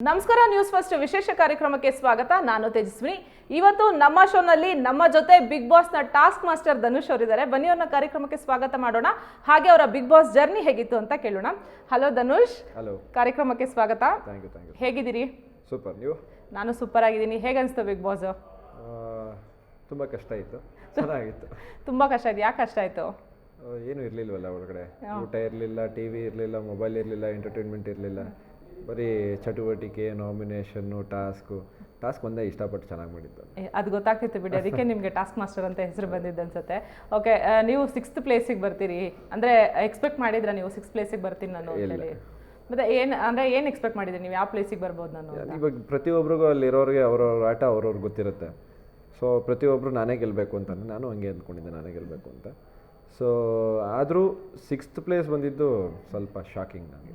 ನಮಸ್ಕಾರ news first ವಿಶೇಷ ಕಾರ್ಯಕ್ರಮಕ್ಕೆ ಸ್ವಾಗತ. ನಾನು ತೇಜಸ್ವಿನಿ. ಇವತ್ತು ನಮ್ಮ ಶೋನಲ್ಲಿ ನಮ್ಮ ಜೊತೆ ಬಿಗ್ ಬಾಸ್ ನ ಟಾಸ್ಕ್ ಮಾಸ್ಟರ್ ಧನುಷ್ ಅವರಿದ್ದಾರೆ. ಬನ್ನಿ ಅವ್ರನ್ನ ಕಾರ್ಯಕ್ರಮಕ್ಕೆ ಸ್ವಾಗತ ಮಾಡೋಣ, ಹಾಗೆ ಅವರ ಬಿಗ್ ಬಾಸ್ ಜರ್ನಿ ಹೇಗಿತ್ತು ಅಂತ ಕೇಳೋಣ. ಹಲೋ ಧನುಷ್. ಹಲೋ. ಕಾರ್ಯಕ್ರಮಕ್ಕೆ ಸ್ವಾಗತ. Thank you. ಹೇಗಿದ್ದೀರಿ? ಸೂಪರ್. ನೀವು? ನಾನು ಸೂಪರ್ ಆಗಿದ್ದೀನಿ. ಹೇಗೆ ಅನಿಸ್ತು ಬಿಗ್ ಬಾಸ್? ತುಂಬ ಕಷ್ಟ ಇತ್ತು, ಚೆನ್ನಾಗಿತ್ತು. ತುಂಬಾ ಕಷ್ಟ ಆಯ್ತು. ಯಾಕೆ ಕಷ್ಟ ಆಯ್ತು? ಏನೂ ಇರಲಿಲ್ವಲ್ಲ ಹೊರಗಡೆ, ಊಟ ಇರಲಿಲ್ಲ, ಟಿ ವಿ ಇರಲಿಲ್ಲ, ಮೊಬೈಲ್ ಇರಲಿಲ್ಲ, ಎಂಟರ್ಟೈನ್ಮೆಂಟ್ ಇರಲಿಲ್ಲ, ಬರೀ ಚಟುವಟಿಕೆ, ನಾಮಿನೇಷನ್ನು, ಟಾಸ್ಕ್ ಒಂದೇ ಇಷ್ಟಪಟ್ಟು ಚೆನ್ನಾಗಿ ಮಾಡಿದ್ದು. ಅದು ಗೊತ್ತಾಗ್ತಿತ್ತು ಬಿಡಿ, ಅದಕ್ಕೆ ನಿಮಗೆ ಟಾಸ್ಕ್ ಮಾಸ್ಟರ್ ಅಂತ ಹೆಸರು ಬಂದಿದ್ದು ಅನ್ಸುತ್ತೆ. ಓಕೆ, ನೀವು 6th ಪ್ಲೇಸಿಗೆ ಬರ್ತೀರಿ ಅಂದರೆ ಎಕ್ಸ್ಪೆಕ್ಟ್ ಮಾಡಿದ್ರ ನೀವು 6th ಪ್ಲೇಸಿಗೆ ಬರ್ತೀನಿ ನಾನು ಹೇಳಿ? ಮತ್ತೆ ಏನು ಎಕ್ಸ್ಪೆಕ್ಟ್ ಮಾಡಿದ್ರಿ ನೀವು? ಯಾವ ಪ್ಲೇಸಿಗೆ ಬರ್ಬೋದು ನಾನು? ಇವಾಗ ಪ್ರತಿಯೊಬ್ಬರಿಗೂ ಅಲ್ಲಿರೋರಿಗೆ ಅವ್ರವ್ರ ಆಟ ಅವ್ರವ್ರಿಗೆ ಗೊತ್ತಿರುತ್ತೆ. ಸೊ ಪ್ರತಿಯೊಬ್ಬರು ನಾನೇ ಗೆಲ್ಲಬೇಕು ಅಂತ ನಾನು ಹಂಗೆ ಅಂದ್ಕೊಂಡಿದ್ದೆ, ನಾನೇ ಗೆಲ್ಲಬೇಕು ಅಂತ. ಸೊ ಆದರೂ 6th ಪ್ಲೇಸ್ ಬಂದಿದ್ದು ಸ್ವಲ್ಪ ಶಾಕಿಂಗ್ ನನಗೆ.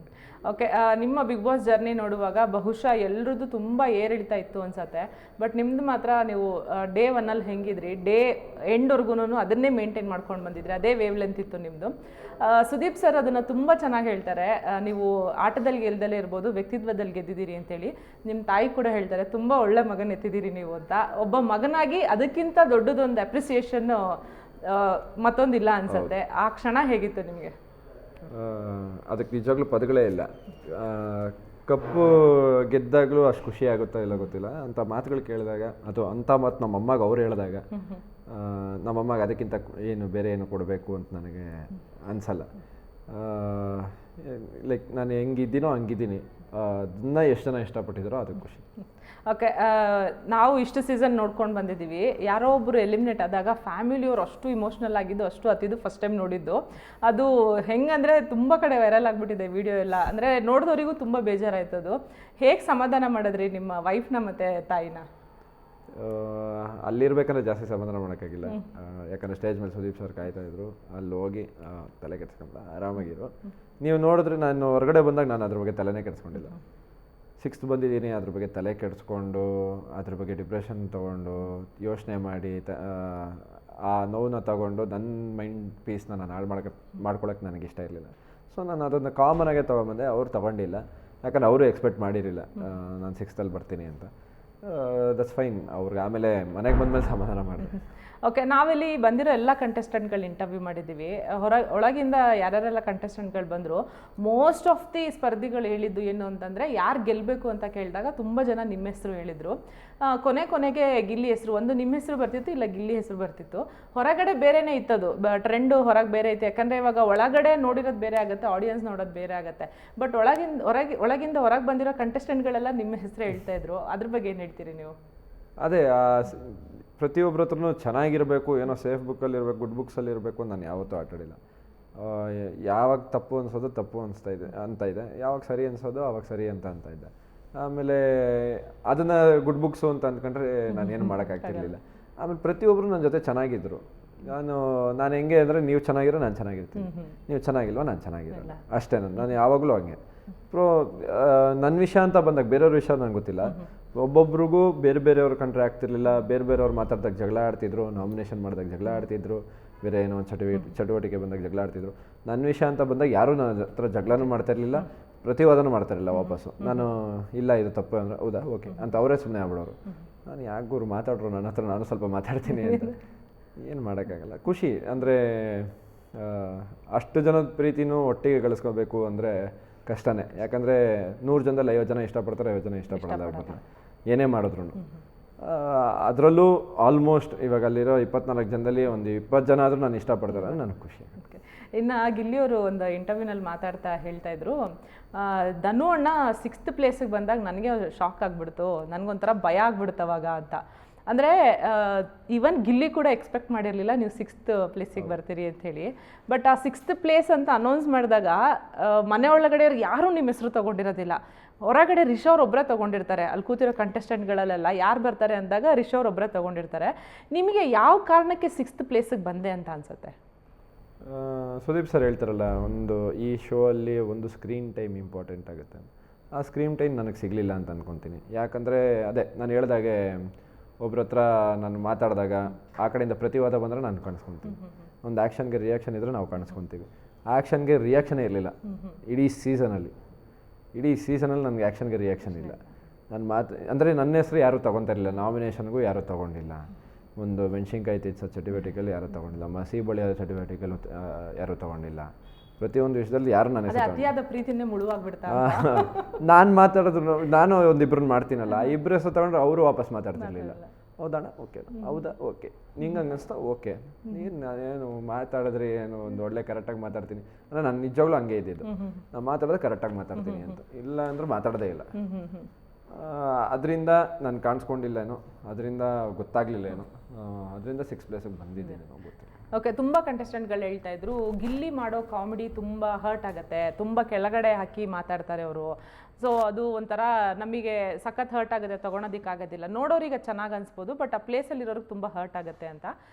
ಓಕೆ, ನಿಮ್ಮ ಬಿಗ್ ಬಾಸ್ ಜರ್ನಿ ನೋಡುವಾಗ ಬಹುಶಃ ಎಲ್ರದ್ದು ತುಂಬ ಏರಿಳಿತ ಇತ್ತು ಅನ್ಸತ್ತೆ. ಬಟ್ ನಿಮ್ದು ಮಾತ್ರ ನೀವು ಡೇ 1 ಹೆಂಗಿದ್ರಿ, ಡೇ ಎಂಡ್ವರೆಗೂ ಅದನ್ನೇ ಮೇಂಟೈನ್ ಮಾಡ್ಕೊಂಡು ಬಂದಿದ್ರಿ, ಅದೇ ವೇವ್ ಲೆಂತ್ ಇತ್ತು ನಿಮ್ಮದು. ಸುದೀಪ್ ಸರ್ ಅದನ್ನು ತುಂಬ ಚೆನ್ನಾಗಿ ಹೇಳ್ತಾರೆ, ನೀವು ಆಟದಲ್ಲಿ ಗೆಲ್ದಲೇ ಇರ್ಬೋದು, ವ್ಯಕ್ತಿತ್ವದಲ್ಲಿ ಗೆದ್ದಿದ್ದೀರಿ ಅಂತೇಳಿ. ನಿಮ್ಮ ತಾಯಿ ಕೂಡ ಹೇಳ್ತಾರೆ ತುಂಬ ಒಳ್ಳೆ ಮಗನ ಎತ್ತಿದ್ದೀರಿ ನೀವು ಅಂತ. ಒಬ್ಬ ಮಗನಾಗಿ ಅದಕ್ಕಿಂತ ದೊಡ್ಡದೊಂದು ಅಪ್ರಿಸಿಯೇಷನ್ ಮತ್ತೊಂದಿಲ್ಲ ಅನ್ಸುತ್ತೆ. ಆ ಕ್ಷಣ ಹೇಗಿತ್ತು ನಿಮಗೆ? ಅದಕ್ಕೆ ನಿಜವಾಗ್ಲೂ ಪದಗಳೇ ಇಲ್ಲ. ಕಪ್ಪು ಗೆದ್ದಾಗಲೂ ಅಷ್ಟು ಖುಷಿ ಆಗುತ್ತಾ ಇಲ್ಲ ಗೊತ್ತಿಲ್ಲ, ಅಂಥ ಮಾತುಗಳು ಕೇಳಿದಾಗ, ಅದು ಅಂಥ ಮಾತು ನಮ್ಮಮ್ಮಗೆ ಅವ್ರು ಹೇಳಿದಾಗ ನಮ್ಮಮ್ಮಗೆ ಅದಕ್ಕಿಂತ ಏನು ಬೇರೆ ಏನು ಕೊಡಬೇಕು ಅಂತ ನನಗೆ ಅನಿಸಲ್ಲ. ಲೈಕ್ ನಾನು ಹೆಂಗಿದ್ದೀನೋ ಹಂಗಿದ್ದೀನಿ, ಅದನ್ನ ಎಷ್ಟು ಜನ ಇಷ್ಟಪಟ್ಟಿದ್ದಾರೋ ಅದಕ್ಕೆ ಖುಷಿ. ಓಕೆ, ನಾವು ಇಷ್ಟು ಸೀಸನ್ ನೋಡ್ಕೊಂಡು ಬಂದಿದ್ದೀವಿ. ಯಾರೋ ಒಬ್ಬರು ಎಲಿಮಿನೇಟ್ ಆದಾಗ ಫ್ಯಾಮಿಲಿಯವರು ಅಷ್ಟು ಇಮೋಷ್ನಲ್ ಆಗಿದ್ದು, ಅಷ್ಟು ಹತ್ತಿದ್ದು ಫಸ್ಟ್ ಟೈಮ್ ನೋಡಿದ್ದು. ಅದು ಹೆಂಗಂದರೆ ತುಂಬ ಕಡೆ ವೈರಲ್ ಆಗಿಬಿಟ್ಟಿದೆ ವಿಡಿಯೋ ಎಲ್ಲ. ಅಂದರೆ ನೋಡಿದವರಿಗೂ ತುಂಬ ಬೇಜಾರಾಯ್ತು. ಅದು ಹೇಗೆ ಸಮಾಧಾನ ಮಾಡಿದ್ರಿ ನಿಮ್ಮ ವೈಫ್ನ ಮತ್ತು ತಾಯಿನ? ಅಲ್ಲಿರ್ಬೇಕಂದ್ರೆ ಜಾಸ್ತಿ ಸಮಾಧಾನ ಮಾಡೋಕ್ಕಾಗಿಲ್ಲ, ಯಾಕಂದರೆ ಸ್ಟೇಜ್ ಮೇಲೆ ಸುದೀಪ್ ಸರ್ ಕಾಯ್ತಾಯಿದ್ರು. ಅಲ್ಲಿ ಹೋಗಿ ತಲೆ ಕೆಡಿಸ್ಕೊಂಡ ಆರಾಮಾಗಿರು. ನೀವು ನೋಡಿದ್ರೆ ನಾನು ಹೊರಗಡೆ ಬಂದಾಗ ನಾನು ಅದ್ರ ಬಗ್ಗೆ ತಲೆನೇ ಕೆಡಿಸ್ಕೊಂಡಿಲ್ಲ. 6th ಬಂದಿದ್ದೀನಿ, ಅದ್ರ ಬಗ್ಗೆ ತಲೆ ಕೆಡಿಸ್ಕೊಂಡು ಅದ್ರ ಬಗ್ಗೆ ಡಿಪ್ರೆಷನ್ ತೊಗೊಂಡು ಯೋಚನೆ ಮಾಡಿ ಆ ನೋವನ್ನ ತಗೊಂಡು ನನ್ನ ಮೈಂಡ್ ಪೀಸ್ನ ನಾನು ಹಾಳು ಮಾಡ್ಕೊಳಕ್ಕೆ ನನಗೆ ಇಷ್ಟ ಇರಲಿಲ್ಲ. ಸೊ ನಾನು ಅದನ್ನು ಕಾಮನಾಗೆ ತೊಗೊಂಬಂದೆ. ಅವ್ರು ತೊಗೊಂಡಿಲ್ಲ, ಯಾಕಂದ್ರೆ ಅವರು ಎಕ್ಸ್ಪೆಕ್ಟ್ ಮಾಡಿರಲಿಲ್ಲ ನಾನು 6th ಬರ್ತೀನಿ ಅಂತ. That's fine. ಅವ್ರಿಗೆ ಆಮೇಲೆ ಮನೆಗೆ ಬಂದಮೇಲೆ ಸಮಾಧಾನ ಮಾಡಿದೆ. ಓಕೆ, ನಾವಿಲ್ಲಿ ಬಂದಿರೋ ಎಲ್ಲ ಕಂಟೆಸ್ಟೆಂಟ್ಗಳು ಇಂಟರ್ವ್ಯೂ ಮಾಡಿದ್ದೀವಿ. ಒಳಗಿಂದ ಯಾರ್ಯಾರೆಲ್ಲ ಕಂಟೆಸ್ಟೆಂಟ್ಗಳು ಬಂದರು, ಮೋಸ್ಟ್ ಆಫ್ ದಿ ಸ್ಪರ್ಧಿಗಳು ಹೇಳಿದ್ದು ಏನು ಅಂತಂದರೆ, ಯಾರು ಗೆಲ್ಲಬೇಕು ಅಂತ ಕೇಳಿದಾಗ ತುಂಬ ಜನ ನಿಮ್ಮ ಹೆಸರು ಹೇಳಿದರು. ಕೊನೆಗೆ ಗಿಲ್ಲಿ ಹೆಸರು, ಒಂದು ನಿಮ್ಮ ಹೆಸರು ಬರ್ತಿತ್ತು, ಇಲ್ಲ ಗಿಲ್ಲಿ ಹೆಸರು ಬರ್ತಿತ್ತು. ಹೊರಗಡೆ ಬೇರೆನೇ ಇತ್ತದು, ಟ್ರೆಂಡು ಹೊರಗೆ ಬೇರೆ ಇತ್ತು. ಯಾಕಂದರೆ ಇವಾಗ ಒಳಗಡೆ ನೋಡಿರೋದು ಬೇರೆ ಆಗುತ್ತೆ, ಆಡಿಯನ್ಸ್ ನೋಡೋದು ಬೇರೆ ಆಗುತ್ತೆ. ಬಟ್ ಒಳಗಿಂದ ಹೊರಗೆ ಬಂದಿರೋ ಕಂಟೆಸ್ಟೆಂಟ್ಗಳೆಲ್ಲ ನಿಮ್ಮ ಹೆಸರು ಹೇಳ್ತಾ ಇದ್ರು. ಅದ್ರ ಬಗ್ಗೆ ಏನು ಹೇಳ್ತೀರಿ ನೀವು? ಅದೇ, ಪ್ರತಿಯೊಬ್ಬರ ಹತ್ರನೂ ಚೆನ್ನಾಗಿರಬೇಕು, ಏನೋ ಸೇಫ್ ಬುಕ್ಕಲ್ಲಿರಬೇಕು, ಗುಡ್ ಬುಕ್ಸಲ್ಲಿ ಇರಬೇಕು ಅಂತ ನಾನು ಯಾವತ್ತೂ ಆಟಾಡಿಲ್ಲ. ಯಾವಾಗ ತಪ್ಪು ಅನಿಸೋದು ತಪ್ಪು ಅಂತ ಇದೆ, ಯಾವಾಗ ಸರಿ ಅನಿಸೋದು ಆವಾಗ ಸರಿ ಅಂತ ಇದ್ದೆ. ಆಮೇಲೆ ಅದನ್ನು ಗುಡ್ ಬುಕ್ಸು ಅಂತ ಅಂದ್ಕೊಂಡ್ರೆ ನಾನೇನು ಮಾಡೋಕ್ಕಾಗ್ತಿರ್ಲಿಲ್ಲ. ಆಮೇಲೆ ಪ್ರತಿಯೊಬ್ಬರು ನನ್ನ ಜೊತೆ ಚೆನ್ನಾಗಿದ್ದರು. ನಾನು ಹೆಂಗೆ ಅಂದರೆ, ನೀವು ಚೆನ್ನಾಗಿರೋ ನಾನು ಚೆನ್ನಾಗಿರ್ತೀನಿ, ನೀವು ಚೆನ್ನಾಗಿಲ್ವ ನಾನು ಚೆನ್ನಾಗಿರಲ್ಲ, ಅಷ್ಟೇ. ನಾನು ಯಾವಾಗಲೂ ಹಂಗೆ. ನನ್ನ ವಿಷಯ ಅಂತ ಬಂದಾಗ ಬೇರೆಯವ್ರ ವಿಷಯ ನನಗೆ ಗೊತ್ತಿಲ್ಲ. ಒಬ್ಬೊಬ್ರಿಗೂ ಬೇರೆ ಬೇರೆಯವ್ರ ಕಂಡ್ರೆ ಆಗ್ತಿರ್ಲಿಲ್ಲ, ಬೇರೆ ಬೇರೆಯವ್ರು ಮಾತಾಡ್ದಾಗ ಜಗಳ ಆಡ್ತಿದ್ರು, ನಾಮಿನೇಷನ್ ಮಾಡಿದಾಗ ಜಗಳ ಆಡ್ತಿದ್ರು, ಬೇರೆ ಏನೋ ಒಂದು ಚಟುವಟಿಕೆ ಬಂದಾಗ ಜಗಳ ಆಡ್ತಿದ್ರು. ನನ್ನ ವಿಷಯ ಅಂತ ಬಂದಾಗ ಯಾರೂ ನನ್ನ ಹತ್ರ ಜಗಳನೂ ಮಾಡ್ತಾಯಿರಲಿಲ್ಲ, ಪ್ರತಿವಾದನೂ ಮಾಡ್ತಾಯಿರಲಿಲ್ಲ ವಾಪಸ್ಸು. ನಾನು ಇಲ್ಲ ಇದು ತಪ್ಪು ಅಂದರೆ ಹೌದಾ ಓಕೆ ಅಂತ ಅವರೇ ಸುಮ್ಮನೆ ಆಗ್ಬಿಡೋರು. ನಾನು ಯಾಕೆ ಗುರು ಮಾತಾಡ್ರು ನನ್ನ ಹತ್ರ, ನಾನು ಸ್ವಲ್ಪ ಮಾತಾಡ್ತೀನಿ ಅಂತ. ಏನು ಮಾಡೋಕ್ಕಾಗಲ್ಲ. ಖುಷಿ ಅಂದರೆ ಅಷ್ಟು ಜನದ ಪ್ರೀತಿನೂ ಒಟ್ಟಿಗೆ ಗಳಿಸ್ಕೋಬೇಕು ಅಂದರೆ ಕಷ್ಟನೇ. ಯಾಕಂದರೆ 100 ಜನದಲ್ಲಿ 50 ಜನ ಇಷ್ಟಪಡ್ತಾರೆ, 50 ಜನ ಇಷ್ಟಪಡಲ್ಲ ಆಗ್ಬಿಡ್ತಾರೆ ಏನೇ ಮಾಡಿದ್ರು. ಅದರಲ್ಲೂ ಆಲ್ಮೋಸ್ಟ್ ಇವಾಗ ಅಲ್ಲಿರೋ 24 ಜನದಲ್ಲಿ ಒಂದು 20 ಜನ ಆದರೂ ನಾನು ಇಷ್ಟಪಡ್ತಾರೆ, ನನಗೆ ಖುಷಿ. ಇನ್ನು ಗಿಲ್ಲಿಯವರು ಒಂದು ಇಂಟರ್ವ್ಯೂನಲ್ಲಿ ಮಾತಾಡ್ತಾ ಹೇಳ್ತಾ ಇದ್ರು, ಧನು ಅಣ್ಣ 6th ಪ್ಲೇಸಿಗೆ ಬಂದಾಗ ನನಗೆ ಶಾಕ್ ಆಗಿಬಿಡ್ತು, ನನಗೊಂಥರ ಭಯ ಆಗ್ಬಿಡ್ತು ಅವಾಗ ಅಂತ. ಅಂದರೆ ಈವನ್ ಗಿಲ್ಲಿ ಕೂಡ ಎಕ್ಸ್ಪೆಕ್ಟ್ ಮಾಡಿರಲಿಲ್ಲ ನೀವು 6th ಪ್ಲೇಸಿಗೆ ಬರ್ತೀರಿ ಅಂಥೇಳಿ. ಬಟ್ ಆ 6th ಪ್ಲೇಸ್ ಅಂತ ಅನೌನ್ಸ್ ಮಾಡಿದಾಗ ಮನೆ ಒಳಗಡೆಯವ್ರು ಯಾರೂ ನಿಮ್ಮ ಹೆಸರು ತೊಗೊಂಡಿರೋದಿಲ್ಲ. ಹೊರಗಡೆ ರಿಷವ್ರು ಒಬ್ಬರೇ ತೊಗೊಂಡಿರ್ತಾರೆ. ಅಲ್ಲಿ ಕೂತಿರೋ ಕಂಟೆಸ್ಟೆಂಟ್ಗಳಲ್ಲೆಲ್ಲ ಯಾರು ಬರ್ತಾರೆ ಅಂದಾಗ ರಿಷವ್ರು ಒಬ್ಬರೇ ತೊಗೊಂಡಿರ್ತಾರೆ. ನಿಮಗೆ ಯಾವ ಕಾರಣಕ್ಕೆ 6th ಪ್ಲೇಸಿಗೆ ಬಂದೆ ಅಂತ ಅನಿಸುತ್ತೆ? ಸುದೀಪ್ ಸರ್ ಹೇಳ್ತಾರಲ್ಲ, ಒಂದು ಈ ಶೋ ಅಲ್ಲಿ ಒಂದು ಸ್ಕ್ರೀನ್ ಟೈಮ್ ಇಂಪಾರ್ಟೆಂಟ್ ಆಗುತ್ತೆ. ಆ ಸ್ಕ್ರೀನ್ ಟೈಮ್ ನನಗೆ ಸಿಗಲಿಲ್ಲ ಅಂತ ಅಂದ್ಕೊತೀನಿ. ಯಾಕಂದರೆ ಅದೇ ನಾನು ಹೇಳ್ದಾಗೆ, ಒಬ್ರ ಹತ್ರ ನಾನು ಮಾತಾಡಿದಾಗ ಆ ಕಡೆಯಿಂದ ಪ್ರತಿವಾದ ಬಂದರೆ ನಾನು ಕಾಣಿಸ್ಕೊತೀನಿ, ಒಂದು ಆ್ಯಕ್ಷನ್ಗೆ ರಿಯಾಕ್ಷನ್ ಇದ್ದರೆ ನಾವು ಕಾಣಿಸ್ಕೊತೀವಿ. ಆ್ಯಕ್ಷನ್ಗೆ ರಿಯಾಕ್ಷನೇ ಇರಲಿಲ್ಲ ಇಡೀ ಸೀಸನಲ್ಲಿ. ನನಗೆ ಆ್ಯಕ್ಷನ್ಗೆ ರಿಯಾಕ್ಷನ್ ಇಲ್ಲ. ನನ್ನ ಮಾತು ಅಂದರೆ ನನ್ನ ಹೆಸರು ಯಾರೂ ತೊಗೊತಾರಿಲ್ಲ, ನಾಮಿನೇಷನ್ಗೂ ಯಾರೂ ತೊಗೊಂಡಿಲ್ಲ, ಒಂದು ಮೆಣಸಿನ್ಕಾಯಿ ತೆಗೆಸೋ ಚಟುವಟಿಕೆಯಲ್ಲಿ ಯಾರೂ ತೊಗೊಂಡಿಲ್ಲ, ಮಸಿ ಬಳಿಯೋ ಚಟುವಟಿಕೆಯಲ್ಲಿ ಯಾರೂ ತೊಗೊಂಡಿಲ್ಲ. ಪ್ರತಿಯೊಂದು ವಿಷಯದಲ್ಲಿ ಯಾರು ನನ್ನ ಹೆಸರು ಅತಿಯಾದ ಪ್ರೀತಿನೇ ಮುಳುವಾಗ್ಬಿಡ್ತಾ ನಾನು ಮಾತಾಡೋದು, ನಾನು ಒಂದಿಬ್ಬರನ್ನ ಮಾಡ್ತೀನಲ್ಲ, ಇಬ್ಬರು ಹೆಸರು ತೊಗೊಂಡ್ರೆ ಅವರು ವಾಪಸ್ ಮಾತಾಡ್ತಿರ್ಲಿಲ್ಲ. ಹೌದಣ್ಣ ಓಕೆ, ಹೌದಾ ಓಕೆ, ನಿಂಗೆ ಹಂಗೆ ಅನಿಸ್ತಾ ಓಕೆ, ನೀನು ನಾನೇನು ಮಾತಾಡಿದ್ರೆ ಏನು ಒಂದು ಒಳ್ಳೆ ಕರೆಕ್ಟಾಗಿ ಮಾತಾಡ್ತೀನಿ ಅಂದರೆ ನಾನು ನಿಜವಾಗ್ಲೂ ಹಂಗೆ ಇದ್ದಿದ್ದು. ನಾನು ಮಾತಾಡಿದ್ರೆ ಕರೆಕ್ಟಾಗಿ ಮಾತಾಡ್ತೀನಿ ಅಂತ, ಇಲ್ಲ ಅಂದ್ರೆ ಮಾತಾಡೋದೇ ಇಲ್ಲ. ಅದರಿಂದ ನಾನು ಕಾಣಿಸ್ಕೊಂಡಿಲ್ಲ ಏನೋ, ಅದರಿಂದ ಗೊತ್ತಾಗಲಿಲ್ಲ ಏನೋ, ಅದರಿಂದ 6th ಪ್ಲೇಸಿಗೆ ಬಂದಿದ್ದೀನಿ ನಾವು ಗೊತ್ತಿಲ್ಲ. ಓಕೆ, ತುಂಬ ಕಂಟೆಸ್ಟೆಂಟ್ಗಳು ಹೇಳ್ತಾ ಇದ್ರು ಗಿಲ್ಲಿ ಮಾಡೋ ಕಾಮಿಡಿ ತುಂಬ ಹರ್ಟ್ ಆಗುತ್ತೆ, ತುಂಬ ಕೆಳಗಡೆ ಹಾಕಿ ಮಾತಾಡ್ತಾರೆ ಅವರು. ಸೊ ಅದು ಒಂಥರ ನಮಗೆ ಸಖತ್ ಹರ್ಟ್ ಆಗುತ್ತೆ, ತೊಗೊಳೋದಕ್ಕಾಗೋದಿಲ್ಲ. ನೋಡೋರಿಗೆ ಚೆನ್ನಾಗಿ ಅನಿಸ್ಬೋದು, ಬಟ್ ಆ ಪ್ಲೇಸಲ್ಲಿರೋರಿಗೆ ತುಂಬ ಹರ್ಟ್ ಆಗುತ್ತೆ ಅಂತ.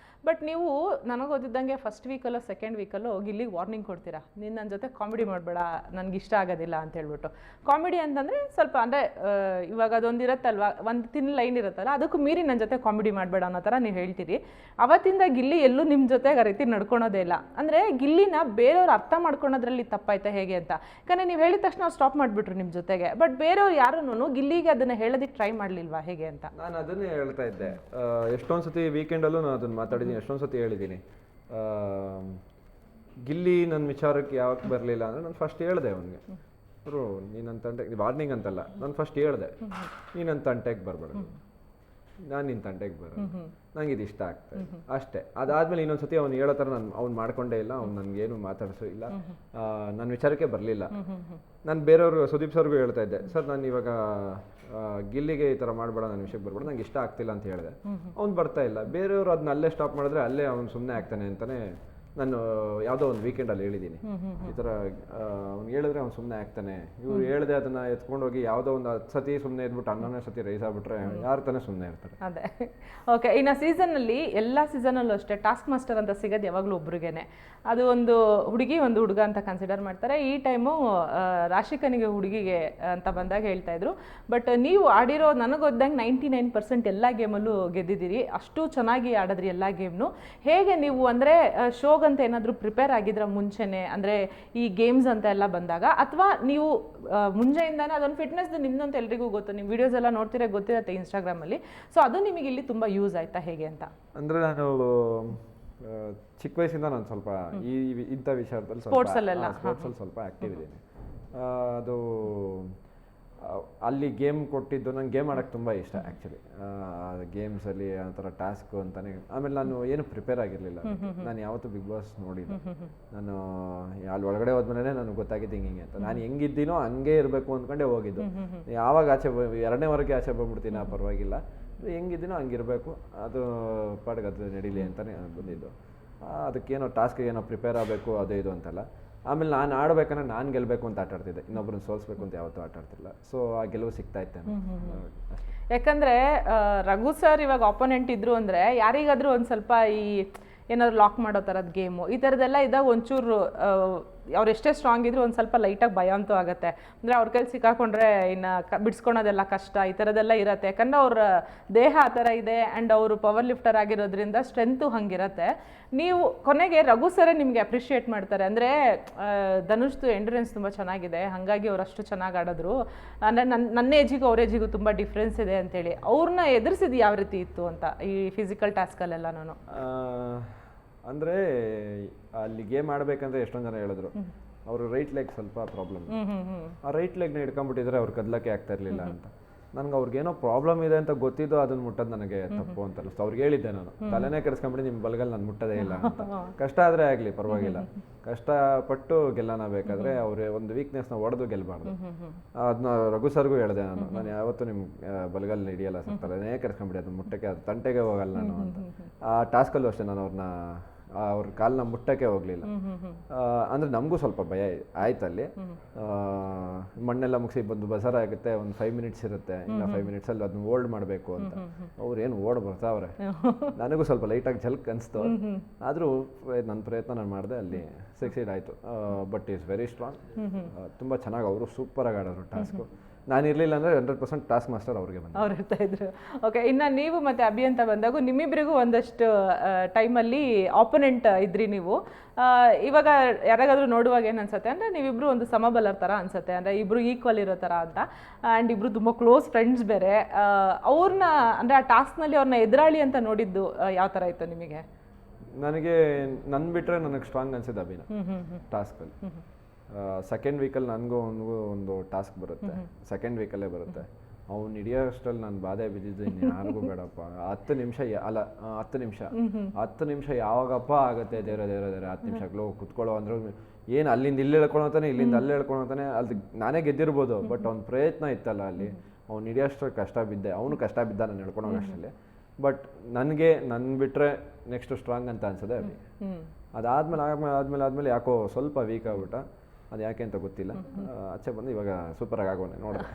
ಬಟ್ ನೀವು ನನಗೆ ಗೊತ್ತಿದ್ದಂಗೆ ಫಸ್ಟ್ ವೀಕಲ್ಲೋ ಸೆಕೆಂಡ್ ವೀಕಲ್ಲೋ ಗಿಲ್ಲಿಗೆ ವಾರ್ನಿಂಗ್ ಕೊಡ್ತೀರಾ, ನೀನು ನನ್ನ ಜೊತೆ ಕಾಮಿಡಿ ಮಾಡಬೇಡ, ನನಗೆ ಇಷ್ಟ ಆಗೋದಿಲ್ಲ ಅಂತ ಹೇಳ್ಬಿಟ್ಟು. ಕಾಮಿಡಿ ಅಂತಂದರೆ ಸ್ವಲ್ಪ ಅಂದರೆ ಇವಾಗ ಅದೊಂದು ಇರುತ್ತಲ್ವ, ಒಂದು ತಿನ್ ಲೈನ್ ಇರುತ್ತಲ್ಲ, ಅದಕ್ಕೂ ಮೀರಿ ನನ್ನ ಜೊತೆ ಕಾಮಿಡಿ ಮಾಡಬೇಡ ಅನ್ನೋ ಥರ ನೀವು ಹೇಳ್ತೀರಿ. ಅವತ್ತಿಂದ ಗಿಲ್ಲಿ ಎಲ್ಲೂ ನಿಮ್ಮ ಜೊತೆಗೆ ಆ ರೀತಿ ನಡ್ಕೊಳೋದೇ ಇಲ್ಲ. ಅಂದರೆ ಗಿಲ್ಲಿನ ಬೇರೆಯವ್ರು ಅರ್ಥ ಮಾಡ್ಕೊಳೋದ್ರಲ್ಲಿ ತಪ್ಪಾಯ್ತಾ ಹೇಗೆ ಅಂತ. ಯಾಕಂದರೆ ನೀವು ಹೇಳಿದ ತಕ್ಷಣ ಅವ್ರು ಸ್ಟಾಪ್ ಮಾಡಿಬಿಟ್ರು ನಿಮ್ಮ ಜೊತೆಗೆ, ಬಟ್ ಬೇರೆಯವ್ರು ಯಾರೂ ಗಿಲ್ಲಿಗೆ ಅದನ್ನು ಹೇಳೋದಕ್ಕೆ ಟ್ರೈ ಮಾಡಲಿಲ್ವಾ ಹೇಗೆ ಅಂತ? ನಾನು ಅದನ್ನೇ ಹೇಳ್ತಾ ಇದ್ದೆ. ಎಷ್ಟೊಂದು ಸತಿ ವೀಕೆಂಡಲ್ಲೂ ನಾನು ಅದನ್ನು ಮಾತಾಡಿದ್ದೀನಿ, ಎಷ್ಟೊಂದು ಸತಿ ಹೇಳಿದ್ದೀನಿ. ಗಿಲ್ಲಿ ನನ್ನ ವಿಚಾರಕ್ಕೆ ಯಾವಾಗ ಬರಲಿಲ್ಲ ಅಂದರೆ ನಾನು ಫಸ್ಟ್ ಹೇಳಿದೆ ಅವನಿಗೆ, ಅವರು ನೀನು ನನ್ನ ತಂಟೆಗೆ, ವಾರ್ನಿಂಗ್ ಅಂತಲ್ಲ, ನಾನು ಫಸ್ಟ್ ಹೇಳಿದೆ, ನೀನು ನನ್ನ ತಂಟೆಗೆ ಬರಬಾರ್ದು, ನಾನು ನಿನ್ನ ತಂಟೆಗೆ ಬರೋದು, ನಂಗೆ ಇದು ಇಷ್ಟ ಆಗ್ತದೆ ಅಷ್ಟೇ. ಅದಾದಮೇಲೆ ಇನ್ನೊಂದು ಸತಿ ಅವ್ನು ಹೇಳೋ ಥರ ನಾನು ಅವ್ನು ಮಾಡ್ಕೊಂಡೇ ಇಲ್ಲ, ಅವ್ನು ನನಗೇನು ಮಾತಾಡಿಸೋ ಇಲ್ಲ, ನನ್ನ ವಿಚಾರಕ್ಕೆ ಬರಲಿಲ್ಲ. ನಾನು ಬೇರೆಯವ್ರು ಸುದೀಪ್ ಸರ್ಗೂ ಹೇಳ್ತಾ ಇದ್ದೆ, ಸರ್ ನಾನು ಇವಾಗ ಗಿಲ್ಲಿಗೆ ಈ ಥರ ಮಾಡಬೇಡ, ನನ್ನ ವಿಷಯಕ್ಕೆ ಬರಬೇಡ, ನಂಗೆ ಇಷ್ಟ ಆಗ್ತಿಲ್ಲ ಅಂತ ಹೇಳಿದೆ. ಅವ್ನು ಬರ್ತಾ ಇಲ್ಲ, ಬೇರೆಯವರು ಅದನ್ನ ಅಲ್ಲೇ ಸ್ಟಾಪ್ ಮಾಡಿದ್ರೆ ಅಲ್ಲೇ ಅವ್ನು ಸುಮ್ಮನೆ ಆಗ್ತಾನೆ ಅಂತಲೇ ನಾನು ಯಾವುದೋ ಒಂದು ವೀಕೆಂಡಲ್ಲಿ ಹೇಳಿದ್ದೀನಿ. ಈ ಥರ ಅವ್ನು ಹೇಳಿದ್ರೆ ಅವ್ನು ಸುಮ್ಮನೆ ಆಗ್ತಾನೆ, ಇವ್ರು ಹೇಳಿದೆ ಅದನ್ನು ಎತ್ಕೊಂಡೋಗಿ ಯಾವುದೋ ಒಂದು 10 ಸತಿ ಸುಮ್ಮನೆ ಇದ್ಬಿಟ್ಟು 11ನೇ ಸತಿ ರೈಸ್ ಆಗ್ಬಿಟ್ರೆ ಯಾರು ತಾನೇ ಸುಮ್ಮನೆ ಇರ್ತಾರೆ. ಅದೇ ಓಕೆ. ಇನ್ನು ಸೀಸನ್ನಲ್ಲಿ ಎಲ್ಲ ಸೀಸನಲ್ಲೂ ಅಷ್ಟೇ ಟಾಸ್ಕ್ ಮಾಸ್ಟರ್ ಅಂತ ಸಿಗೋದು ಯಾವಾಗಲೂ ಒಬ್ರಿಗೇನೆ. ಅದು ಒಂದು ಹುಡುಗಿ ಒಂದು ಹುಡುಗ ಅಂತ ಕನ್ಸಿಡರ್ ಮಾಡ್ತಾರೆ. ಈ ಟೈಮು ರಾಶಿಕನಿಗೆ ಹುಡುಗಿಗೆ ಅಂತ ಬಂದಾಗ ಹೇಳ್ತಾ ಇದ್ರು. ಬಟ್ ನೀವು ಆಡಿರೋ ನನಗೆ ಗೊತ್ತಂಗೆ 99% ಎಲ್ಲ ಗೇಮಲ್ಲೂ ಗೆದ್ದಿದ್ದೀರಿ, ಅಷ್ಟು ಚೆನ್ನಾಗಿ ಆಡಿದ್ರಿ ಎಲ್ಲ ಗೇಮ್ನು. ಹೇಗೆ ನೀವು ಅಂದರೆ ಶೋಗಂತ ಏನಾದರೂ ಪ್ರಿಪೇರ್ ಆಗಿದ್ರ ಮುಂಚೆನೆ, ಅಂದರೆ ಈ ಗೇಮ್ಸ್ ಅಂತ ಎಲ್ಲ ಬಂದಾಗ, ಅಥವಾ ನೀವು ಮುಂಚೆಯಿಂದಾನೆ ಅದೊಂದು ಫಿಟ್ನೆಸ್ದು ನಿಮ್ಮದಂತ ಎಲ್ರಿಗೂ ಗೊತ್ತು, ನಿಮ್ಮ ವಿಡಿಯೋಸ್ ಎಲ್ಲ ನೋಡ್ತಿರೋ ಗೊತ್ತಿರುತ್ತೆ ಇನ್ಸ್ಟಾಗ್ರಾಮಲ್ಲಿ. ಸೊ ಅದು ನಿಮಗೆ ಇಲ್ಲಿ ತುಂಬ ಯೂಸ್ ಆಯ್ತಾ ಹೇಗೆ ಅಂತ? ಅಂದರೆ ನಾನು ಚಿಕ್ಕ ವಯಸ್ಸಿಂದ ನಾನು ಸ್ವಲ್ಪ ಇಂಥ ವಿಚಾರದಲ್ಲಿ ಸ್ಪೋರ್ಟ್ಸಲ್ಲಿ ಸ್ವಲ್ಪ ಆ್ಯಕ್ಟಿವ್ ಇದ್ದೀನಿ. ಅದು ಅಲ್ಲಿ ಗೇಮ್ ಕೊಟ್ಟಿದ್ದು, ನಂಗೆ ಗೇಮ್ ಆಡೋಕ್ಕೆ ತುಂಬ ಇಷ್ಟ ಆ್ಯಕ್ಚುಲಿ. ಗೇಮ್ಸಲ್ಲಿ ಆ ಥರ ಟಾಸ್ಕು ಅಂತಲೇ. ಆಮೇಲೆ ನಾನು ಏನು ಪ್ರಿಪೇರ್ ಆಗಿರಲಿಲ್ಲ, ನಾನು ಯಾವತ್ತೂ ಬಿಗ್ ಬಾಸ್ ನೋಡಿಲ್ಲ. ನಾನು ಅಲ್ಲಿ ಒಳಗಡೆ ಹೋದ್ಮೇಲೆ ನನಗೆ ಗೊತ್ತಾಗಿದ್ದು ಹಿಂಗೆ ಅಂತ. ನಾನು ಹೆಂಗಿದ್ದೀನೋ ಹಂಗೆ ಇರಬೇಕು ಅಂದ್ಕೊಂಡೆ ಹೋಗಿದ್ದು. ಯಾವಾಗ ಆಚೆ 2ನೇ ವಾರಕ್ಕೆ ಆಚೆ ಬಂದ್ಬಿಡ್ತೀನಿ, ಪರವಾಗಿಲ್ಲ, ಹೆಂಗಿದ್ದೀನೋ ಹಂಗಿರಬೇಕು, ಅದು ಪಾಡಿಗೆ ಅದು ನಡೀಲಿ ಅಂತಲೇ ಬಂದಿದ್ದು. ಅದಕ್ಕೇನೋ ಟಾಸ್ಕಿಗೆ ಏನೋ ಪ್ರಿಪೇರ್ ಆಗಬೇಕು ಅದು ಇದು ಅಂತಲ್ಲ. ಆಮೇಲೆ ನಾನು ಆಡಬೇಕಂದ್ರೆ ನಾನು ಗೆಲ್ಲಬೇಕು ಅಂತ ಆಟ ಆಡ್ತಿದ್ದೆ, ಇನ್ನೊಬ್ಬರನ್ನ ಸೋಲಿಸ್ಬೇಕು ಅಂತ ಯಾವತ್ತೂ ಆಟ ಆಡ್ತಿಲ್ಲ. ಸೊ ಆ ಗೆಲುವು ಸಿಗ್ತಾ ಇತ್ತೆ. ಯಾಕಂದರೆ ರಘು ಸರ್ ಇವಾಗ ಆಪೋನೆಂಟ್ ಇದ್ರು ಅಂದರೆ ಯಾರಿಗಾದರೂ ಒಂದು ಸ್ವಲ್ಪ ಈ ಏನಾದ್ರು ಲಾಕ್ ಮಾಡೋ ಥರದ್ದು ಗೇಮು ಈ ಥರದ್ದೆಲ್ಲ ಇದ್ದಾಗ ಒಂಚೂರು ಅವ್ರು ಎಷ್ಟೇ ಸ್ಟ್ರಾಂಗ್ ಇದ್ರು ಒಂದು ಸ್ವಲ್ಪ ಲೈಟಾಗಿ ಭಯ ಅಂತೂ ಆಗುತ್ತೆ. ಅಂದರೆ ಅವ್ರ ಕೈಲಿ ಸಿಕ್ಕಾಕೊಂಡ್ರೆ ಇನ್ನು ಬಿಡಿಸ್ಕೊಳೋದೆಲ್ಲ ಕಷ್ಟ, ಈ ಥರದ್ದೆಲ್ಲ ಇರುತ್ತೆ. ಯಾಕಂದರೆ ಅವ್ರ ದೇಹ ಆ ಥರ ಇದೆ, ಆ್ಯಂಡ್ ಅವರು ಪವರ್ ಲಿಫ್ಟರ್ ಆಗಿರೋದ್ರಿಂದ ಸ್ಟ್ರೆಂತು ಹಂಗಿರುತ್ತೆ. ನೀವು ಕೊನೆಗೆ ರಘು ಸರೇ ನಿಮಗೆ ಅಪ್ರಿಷಿಯೇಟ್ ಮಾಡ್ತಾರೆ. ಅಂದರೆ ಧನುಷ್ದು ಎಂಡ್ಯೂರೆನ್ಸ್ ತುಂಬ ಚೆನ್ನಾಗಿದೆ, ಹಾಗಾಗಿ ಅವ್ರು ಅಷ್ಟು ಚೆನ್ನಾಗಿ ಆಡಿದ್ರು. ಅಂದರೆ ನನ್ನ ಏಜಿಗೂ ಅವ್ರ ಏಜಿಗೂ ತುಂಬ ಡಿಫ್ರೆನ್ಸ್ ಇದೆ ಅಂತೇಳಿ ಅವ್ರನ್ನ ಎದುರಿಸಿದ್ದು ಯಾವ ರೀತಿ ಇತ್ತು ಅಂತ ಈ ಫಿಸಿಕಲ್ ಟಾಸ್ಕಲ್ಲೆಲ್ಲ? ನಾನು ಅಂದರೆ ಅಲ್ಲಿ ಗೇಮ್ ಆಡಬೇಕಂದ್ರೆ ಎಷ್ಟೊಂದು ಜನ ಹೇಳಿದ್ರು ಅವರು ರೈಟ್ ಲೆಗ್ ಸ್ವಲ್ಪ ಪ್ರಾಬ್ಲಮ್, ಆ ರೈಟ್ ಲೆಗ್ನ ಹಿಡ್ಕೊಂಡ್ಬಿಟ್ಟಿದ್ರೆ ಅವ್ರು ಕದಲಕ್ಕೆ ಆಗ್ತಾ ಇರಲಿಲ್ಲ ಅಂತ. ನನಗೆ ಅವ್ರಿಗೇನೋ ಪ್ರಾಬ್ಲಮ್ ಇದೆ ಅಂತ ಗೊತ್ತಿದ್ದು ಅದನ್ನ ಮುಟ್ಟೋದು ನನಗೆ ತಪ್ಪು ಅಂತ ಅನಿಸ್ತು. ಅವ್ರಿಗೆ ಹೇಳಿದ್ದೆ ನಾನು, ತಲೆನೇ ಕೆಡಿಸ್ಕೊಂಬಿಟ್ಟು ನಿಮ್ಮ ಬಲಗಲ್ ನಾನು ಮುಟ್ಟೋದೇ ಇಲ್ಲ ಅಂತ. ಕಷ್ಟ ಆದರೆ ಆಗಲಿ ಪರವಾಗಿಲ್ಲ, ಕಷ್ಟಪಟ್ಟು ಗೆಲ್ಲೋಣ ಬೇಕಾದರೆ ಅವ್ರ ಒಂದು ವೀಕ್ನೆಸ್ನ ಹೊಡೆದು ಗೆಲ್ಲಬಾರ್ದು. ಅದನ್ನ ರಘು ಸರ್ಗೂ ಹೇಳಿದೆ ನಾನು ಯಾವತ್ತೂ ನಿಮ್ಮ ಬಲಗಲ್ ಹಿಡಿಯಲ್ಲ ಸರ್, ತಲೆನೇ ಕೆಡಿಸ್ಕೊಂಬಿಡಿ, ಅದು ಮುಟ್ಟಕ್ಕೆ ಅದು ತಂಟೆಗೆ ಹೋಗಲ್ಲ ನಾನು ಅಂತ. ಆ ಟಾಸ್ಕಲ್ಲೂ ಅಷ್ಟೇ ನಾನು ಅವ್ರ ಕಾಲನ್ನ ಮುಟ್ಟಕ್ಕೆ ಹೋಗ್ಲಿಲ್ಲ. ಅಂದ್ರೆ ನಮಗೂ ಸ್ವಲ್ಪ ಭಯ ಆಯ್ತಲ್ಲಿ. ಮಣ್ಣೆಲ್ಲ ಮುಗಿಸಿ ಬಂದು ಬಜಾರ್ ಆಗುತ್ತೆ, ಒಂದು 5 ಮಿನಿಟ್ಸ್ ಇರುತ್ತೆ, ಇನ್ನು 5 ಮಿನಿಟ್ಸಲ್ಲಿ ಅದನ್ನ ಓಲ್ಡ್ ಮಾಡಬೇಕು ಅಂತ. ಅವ್ರೇನು ಓಡ್ ಬರ್ತಾವ್ರೆ, ನನಗೂ ಸ್ವಲ್ಪ ಲೈಟಾಗಿ ಝಲ್ಕ್ ಅನಿಸ್ತು. ಆದರೂ ನನ್ನ ಪ್ರಯತ್ನ ನಾನು ಮಾಡಿದೆ, ಅಲ್ಲಿ ಸಕ್ಸೀಡ್ ಆಯಿತು. ಬಟ್ ಈಸ್ ವೆರಿ ಸ್ಟ್ರಾಂಗ್, ತುಂಬ ಚೆನ್ನಾಗಿ ಅವರು ಸೂಪರಾಗಿ ಆಡೋರು ಟಾಸ್ಕು. ನಾನು ಇರಲಿಲ್ಲ ಅಂದರೆ 100% ಟಾಸ್ಕ್ ಮಾಸ್ಟರ್ ಅವ್ರಿಗೆ ಬಂದ. ಅವ್ರು ಇರ್ತಾ ಇದ್ರು. ಓಕೆ, ಇನ್ನು ನೀವು ಮತ್ತು ಅಭಿ ಅಂತ ಬಂದಾಗ ನಿಮ್ಮಿಬ್ಬರಿಗೂ ಒಂದಷ್ಟು ಟೈಮಲ್ಲಿ ಆಪೋನೆಂಟ್ ಇದ್ರಿ ನೀವು. ಇವಾಗ ಯಾರಿಗಾದ್ರೂ ನೋಡುವಾಗ ಏನು ಅನ್ಸುತ್ತೆ ಅಂದರೆ ನೀವಿಬ್ಬರು ಒಂದು ಸಮಬಲರ ಥರ ಅನ್ಸುತ್ತೆ, ಅಂದರೆ ಇಬ್ಬರು ಈಕ್ವಲ್ ಇರೋ ಥರ ಅಂತ. ಆ್ಯಂಡ್ ಇಬ್ಬರು ತುಂಬ ಕ್ಲೋಸ್ ಫ್ರೆಂಡ್ಸ್ ಬೇರೆ. ಅವ್ರನ್ನ ಅಂದರೆ ಆ ಟಾಸ್ಕ್ನಲ್ಲಿ ಅವ್ರನ್ನ ಎದುರಾಳಿ ಅಂತ ನೋಡಿದ್ದು ಯಾವ ಥರ ಇತ್ತು ನಿಮಗೆ? ನನಗೆ ನನ್ನ ಬಿಟ್ಟರೆ ನನಗೆ ಸ್ಟ್ರಾಂಗ್ ಅನ್ಸಿದ್ದು ಅಭಿನ ಟಾಸ್ಕಲ್ಲಿ. ಸೆಕೆಂಡ್ ವೀಕಲ್ಲಿ ನನಗೂ ಅವನಿಗೂ ಒಂದು ಟಾಸ್ಕ್ ಬರುತ್ತೆ, ಸೆಕೆಂಡ್ ವೀಕಲ್ಲೇ ಬರುತ್ತೆ. ಅವ್ನು ಹಿಡಿಯೋಷ್ಟರಲ್ಲಿ ನಾನು ಬಾಧೆ ಬಿದ್ದಿದ್ದು ಇನ್ನು ಯಾರಿಗೂ ಬೇಡಪ್ಪ. 10 ನಿಮಿಷ 10 ನಿಮಿಷ ಯಾವಾಗಪ್ಪ ಆಗುತ್ತೆ ದೇವ್ರ 10 ನಿಮಿಷಗಳು ಕುತ್ಕೊಳ್ಳೋ ಅಂದ್ರೆ ಏನು ಅಲ್ಲಿಂದ ಇಲ್ಲಿ ಹೇಳ್ಕೊಳತಾನೆ, ಇಲ್ಲಿಂದ ಅಲ್ಲಿ ಹೇಳ್ಕೊಳತಾನೆ. ಅಲ್ಲಿ ನಾನೇ ಗೆದ್ದಿರ್ಬೋದು, ಬಟ್ ಅವ್ನ ಪ್ರಯತ್ನ ಇತ್ತಲ್ಲ ಅಲ್ಲಿ. ಅವ್ನು ಹಿಡಿಯೋಷ್ಟು ಕಷ್ಟ ಬಿದ್ದೆ, ಅವನು ಕಷ್ಟ ಬಿದ್ದ ನಾನು ಹೇಳ್ಕೊಳೋ ಅಷ್ಟರಲ್ಲಿ. ಬಟ್ ನನಗೆ ನನ್ನ ಬಿಟ್ಟರೆ ನೆಕ್ಸ್ಟ್ ಸ್ಟ್ರಾಂಗ್ ಅಂತ ಅನ್ಸದೆ ಅಭಿ. ಅದಾದ್ಮೇಲೆ ಯಾಕೋ ಸ್ವಲ್ಪ ವೀಕ್ ಆಗ್ಬಿಟ್ಟ, ಅದು ಯಾಕೆ ಅಂತ ಗೊತ್ತಿಲ್ಲ. ಆಚೆ ಬಂದು ಇವಾಗ ಸೂಪರಾಗಿ ಆಗೋನೆ ನೋಡಿದೆ.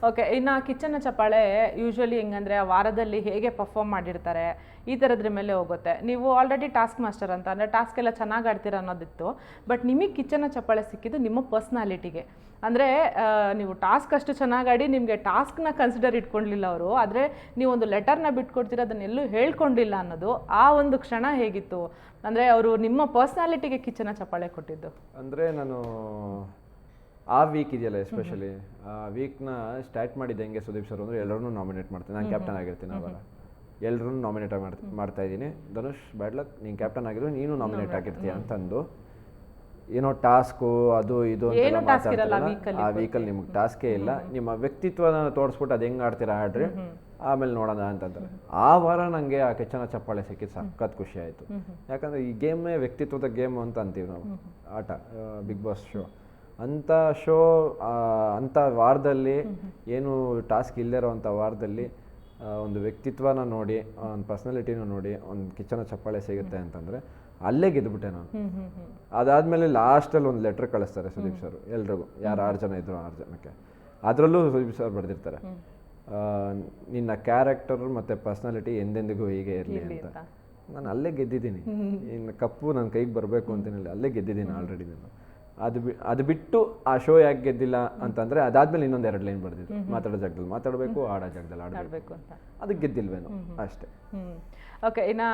ಓಕೆ, ಇನ್ನು ಕಿಚ್ಚನ ಚಪ್ಪಾಳೆ ಯೂಶ್ವಲಿ ಹೆಂಗಂದರೆ ಆ ವಾರದಲ್ಲಿ ಹೇಗೆ ಪರ್ಫಾರ್ಮ್ ಮಾಡಿರ್ತಾರೆ ಈ ಥರದ್ರ ಮೇಲೆ ಹೋಗುತ್ತೆ. ನೀವು ಆಲ್ರೆಡಿ ಟಾಸ್ಕ್ ಮಾಸ್ಟರ್ ಅಂತ ಅಂದರೆ ಟಾಸ್ಕ್ ಎಲ್ಲ ಚೆನ್ನಾಗಿ ಆಡ್ತೀರ ಅನ್ನೋದಿತ್ತು. ಬಟ್ ನಿಮಗೆ ಕಿಚ್ಚನ ಚಪ್ಪಾಳೆ ಸಿಕ್ಕಿದ್ದು ನಿಮ್ಮ ಪರ್ಸ್ನಾಲಿಟಿಗೆ. ಅಂದರೆ ನೀವು ಟಾಸ್ಕ್ ಅಷ್ಟು ಚೆನ್ನಾಗಿ ಆಡಿ ನಿಮಗೆ ಟಾಸ್ಕ್ನ ಕನ್ಸಿಡರ್ ಇಟ್ಕೊಳ್ಳಿಲ್ಲ ಅವರು, ಆದರೆ ನೀವು ಒಂದು ಲೆಟರ್ನ ಬಿಟ್ಕೊಡ್ತೀರ ಅದನ್ನೆಲ್ಲೂ ಹೇಳ್ಕೊಂಡಿಲ್ಲ ಅನ್ನೋದು ಆ ಒಂದು ಕ್ಷಣ ಹೇಗಿತ್ತು? ಅಂದರೆ ಅವರು ನಿಮ್ಮ ಪರ್ಸ್ನಾಲಿಟಿಗೆ ಕಿಚ್ಚನ ಚಪ್ಪಾಳೆ ಕೊಟ್ಟಿದ್ದು. ಅಂದರೆ ನಾನು ಆ ವೀಕ್ ಇದೆಯಲ್ಲ, ಎಸ್ಪೆಷಲಿ ಆ ವೀಕ್ನ ಸ್ಟಾರ್ಟ್ ಮಾಡಿದ್ದೆ ಹೆಂಗೆ ಸುದೀಪ್ ಸರ್ ಅಂದರೆ ಎಲ್ಲರೂ ನಾಮಿನೇಟ್ ಮಾಡ್ತೀನಿ. ನಾನು ಕ್ಯಾಪ್ಟನ್ ಆಗಿರ್ತೀನಿ ಅವಾಗ, ಎಲ್ಲರೂ ನಾಮಿನೇಟ್ ಮಾಡ್ತಾ ಇದ್ದೀನಿ. ಧನುಷ್ ಬ್ಯಾಡ್ ಲಕ್, ನೀನು ಕ್ಯಾಪ್ಟನ್ ಆಗಿರೋ ನೀನು ನಾಮಿನೇಟ್ ಆಗಿರ್ತೀಯ ಅಂತಂದು ಏನೋ ಟಾಸ್ಕು ಅದು ಇದು ಅಂತೆಲ್ಲ ಮಾತಾಡ್ತಾರಲ್ಲ. ಆ ವೀಕಲ್ಲಿ ನಿಮ್ಗೆ ಟಾಸ್ಕೇ ಇಲ್ಲ, ನಿಮ್ಮ ವ್ಯಕ್ತಿತ್ವನ ತೋರಿಸ್ಬಿಟ್ಟು ಅದು ಹೆಂಗೆ ಆಡ್ತೀರಾ ಆಡ್ರಿ, ಆಮೇಲೆ ನೋಡೋಣ ಅಂತಂತಾರೆ. ಆ ವಾರ ನನಗೆ ಆ ಕಿಚ್ಚನ ಚಪ್ಪಾಳೆ ಸಿಕ್ಕಿದ್ದು ಸಖತ್ ಖುಷಿ ಆಯಿತು. ಯಾಕಂದರೆ ಈ ಗೇಮೇ ವ್ಯಕ್ತಿತ್ವದ ಗೇಮ್ ಅಂತ ಅಂತೀವಿ ನಾವು, ಆಟ ಬಿಗ್ ಬಾಸ್ ಶೋ ಅಂಥ ಶೋ. ಅಂಥ ವಾರದಲ್ಲಿ ಏನು ಟಾಸ್ಕ್ ಇಲ್ಲದಿರೋ ಅಂಥ ವಾರದಲ್ಲಿ ಒಂದು ವ್ಯಕ್ತಿತ್ವನ ನೋಡಿ, ಒಂದು ಪರ್ಸ್ನಾಲಿಟಿನ ನೋಡಿ ಒಂದು ಕಿಚ್ಚನ ಚಪ್ಪಾಳೆ ಸಿಗುತ್ತೆ ಅಂತಂದರೆ ಅಲ್ಲೇ ಗೆದ್ದುಬಿಟ್ಟೆ ನಾನು. ಅದಾದಮೇಲೆ ಲಾಸ್ಟಲ್ಲಿ ಒಂದು ಲೆಟ್ರ್ ಕಳಿಸ್ತಾರೆ ಸುದೀಪ್ ಸರ್ ಎಲ್ರಿಗೂ, ಯಾರು 6 ಜನ ಇದ್ರು 6 ಜನಕ್ಕೆ. ಅದರಲ್ಲೂ ಸುದೀಪ್ ಸರ್ ಬರೆದಿರ್ತಾರೆ, ನಿನ್ನ ಕ್ಯಾರೆಕ್ಟರ್ ಮತ್ತು ಪರ್ಸ್ನಾಲಿಟಿ ಎಂದೆಂದಿಗೂ ಹೀಗೆ ಇರಲಿ ಅಂತ. ನಾನು ಅಲ್ಲೇ ಗೆದ್ದಿದ್ದೀನಿ. ಇನ್ನು ಕಪ್ಪು ನನ್ನ ಕೈಗೆ ಬರಬೇಕು ಅಂತೇನಿಲ್ಲ, ಅಲ್ಲೇ ಗೆದ್ದಿದ್ದೀನಿ ಆಲ್ರೆಡಿ ನಾನು. ಅದು ಬಿಟ್ಟು ಆ ಶೋ ಯಾಕೆ ಗೆದ್ದಿಲ್ಲ ಅಂತಂದರೆ ಅದಾದಮೇಲೆ ಇನ್ನೊಂದು 2 ಲೈನ್ ಬರೆದಿದ್ದು, ಮಾತಾಡೋ ಜಾಗದಲ್ಲಿ ಮಾತಾಡಬೇಕು, ಆಡೋ ಜಾಗದಲ್ಲಿ ಆಡಬೇಕು ಅಂತ. ಅದಕ್ಕೆ ಗೆದ್ದಿಲ್ವೇನು ಅಷ್ಟೇ. ಓಕೆ, ಇನ್ನು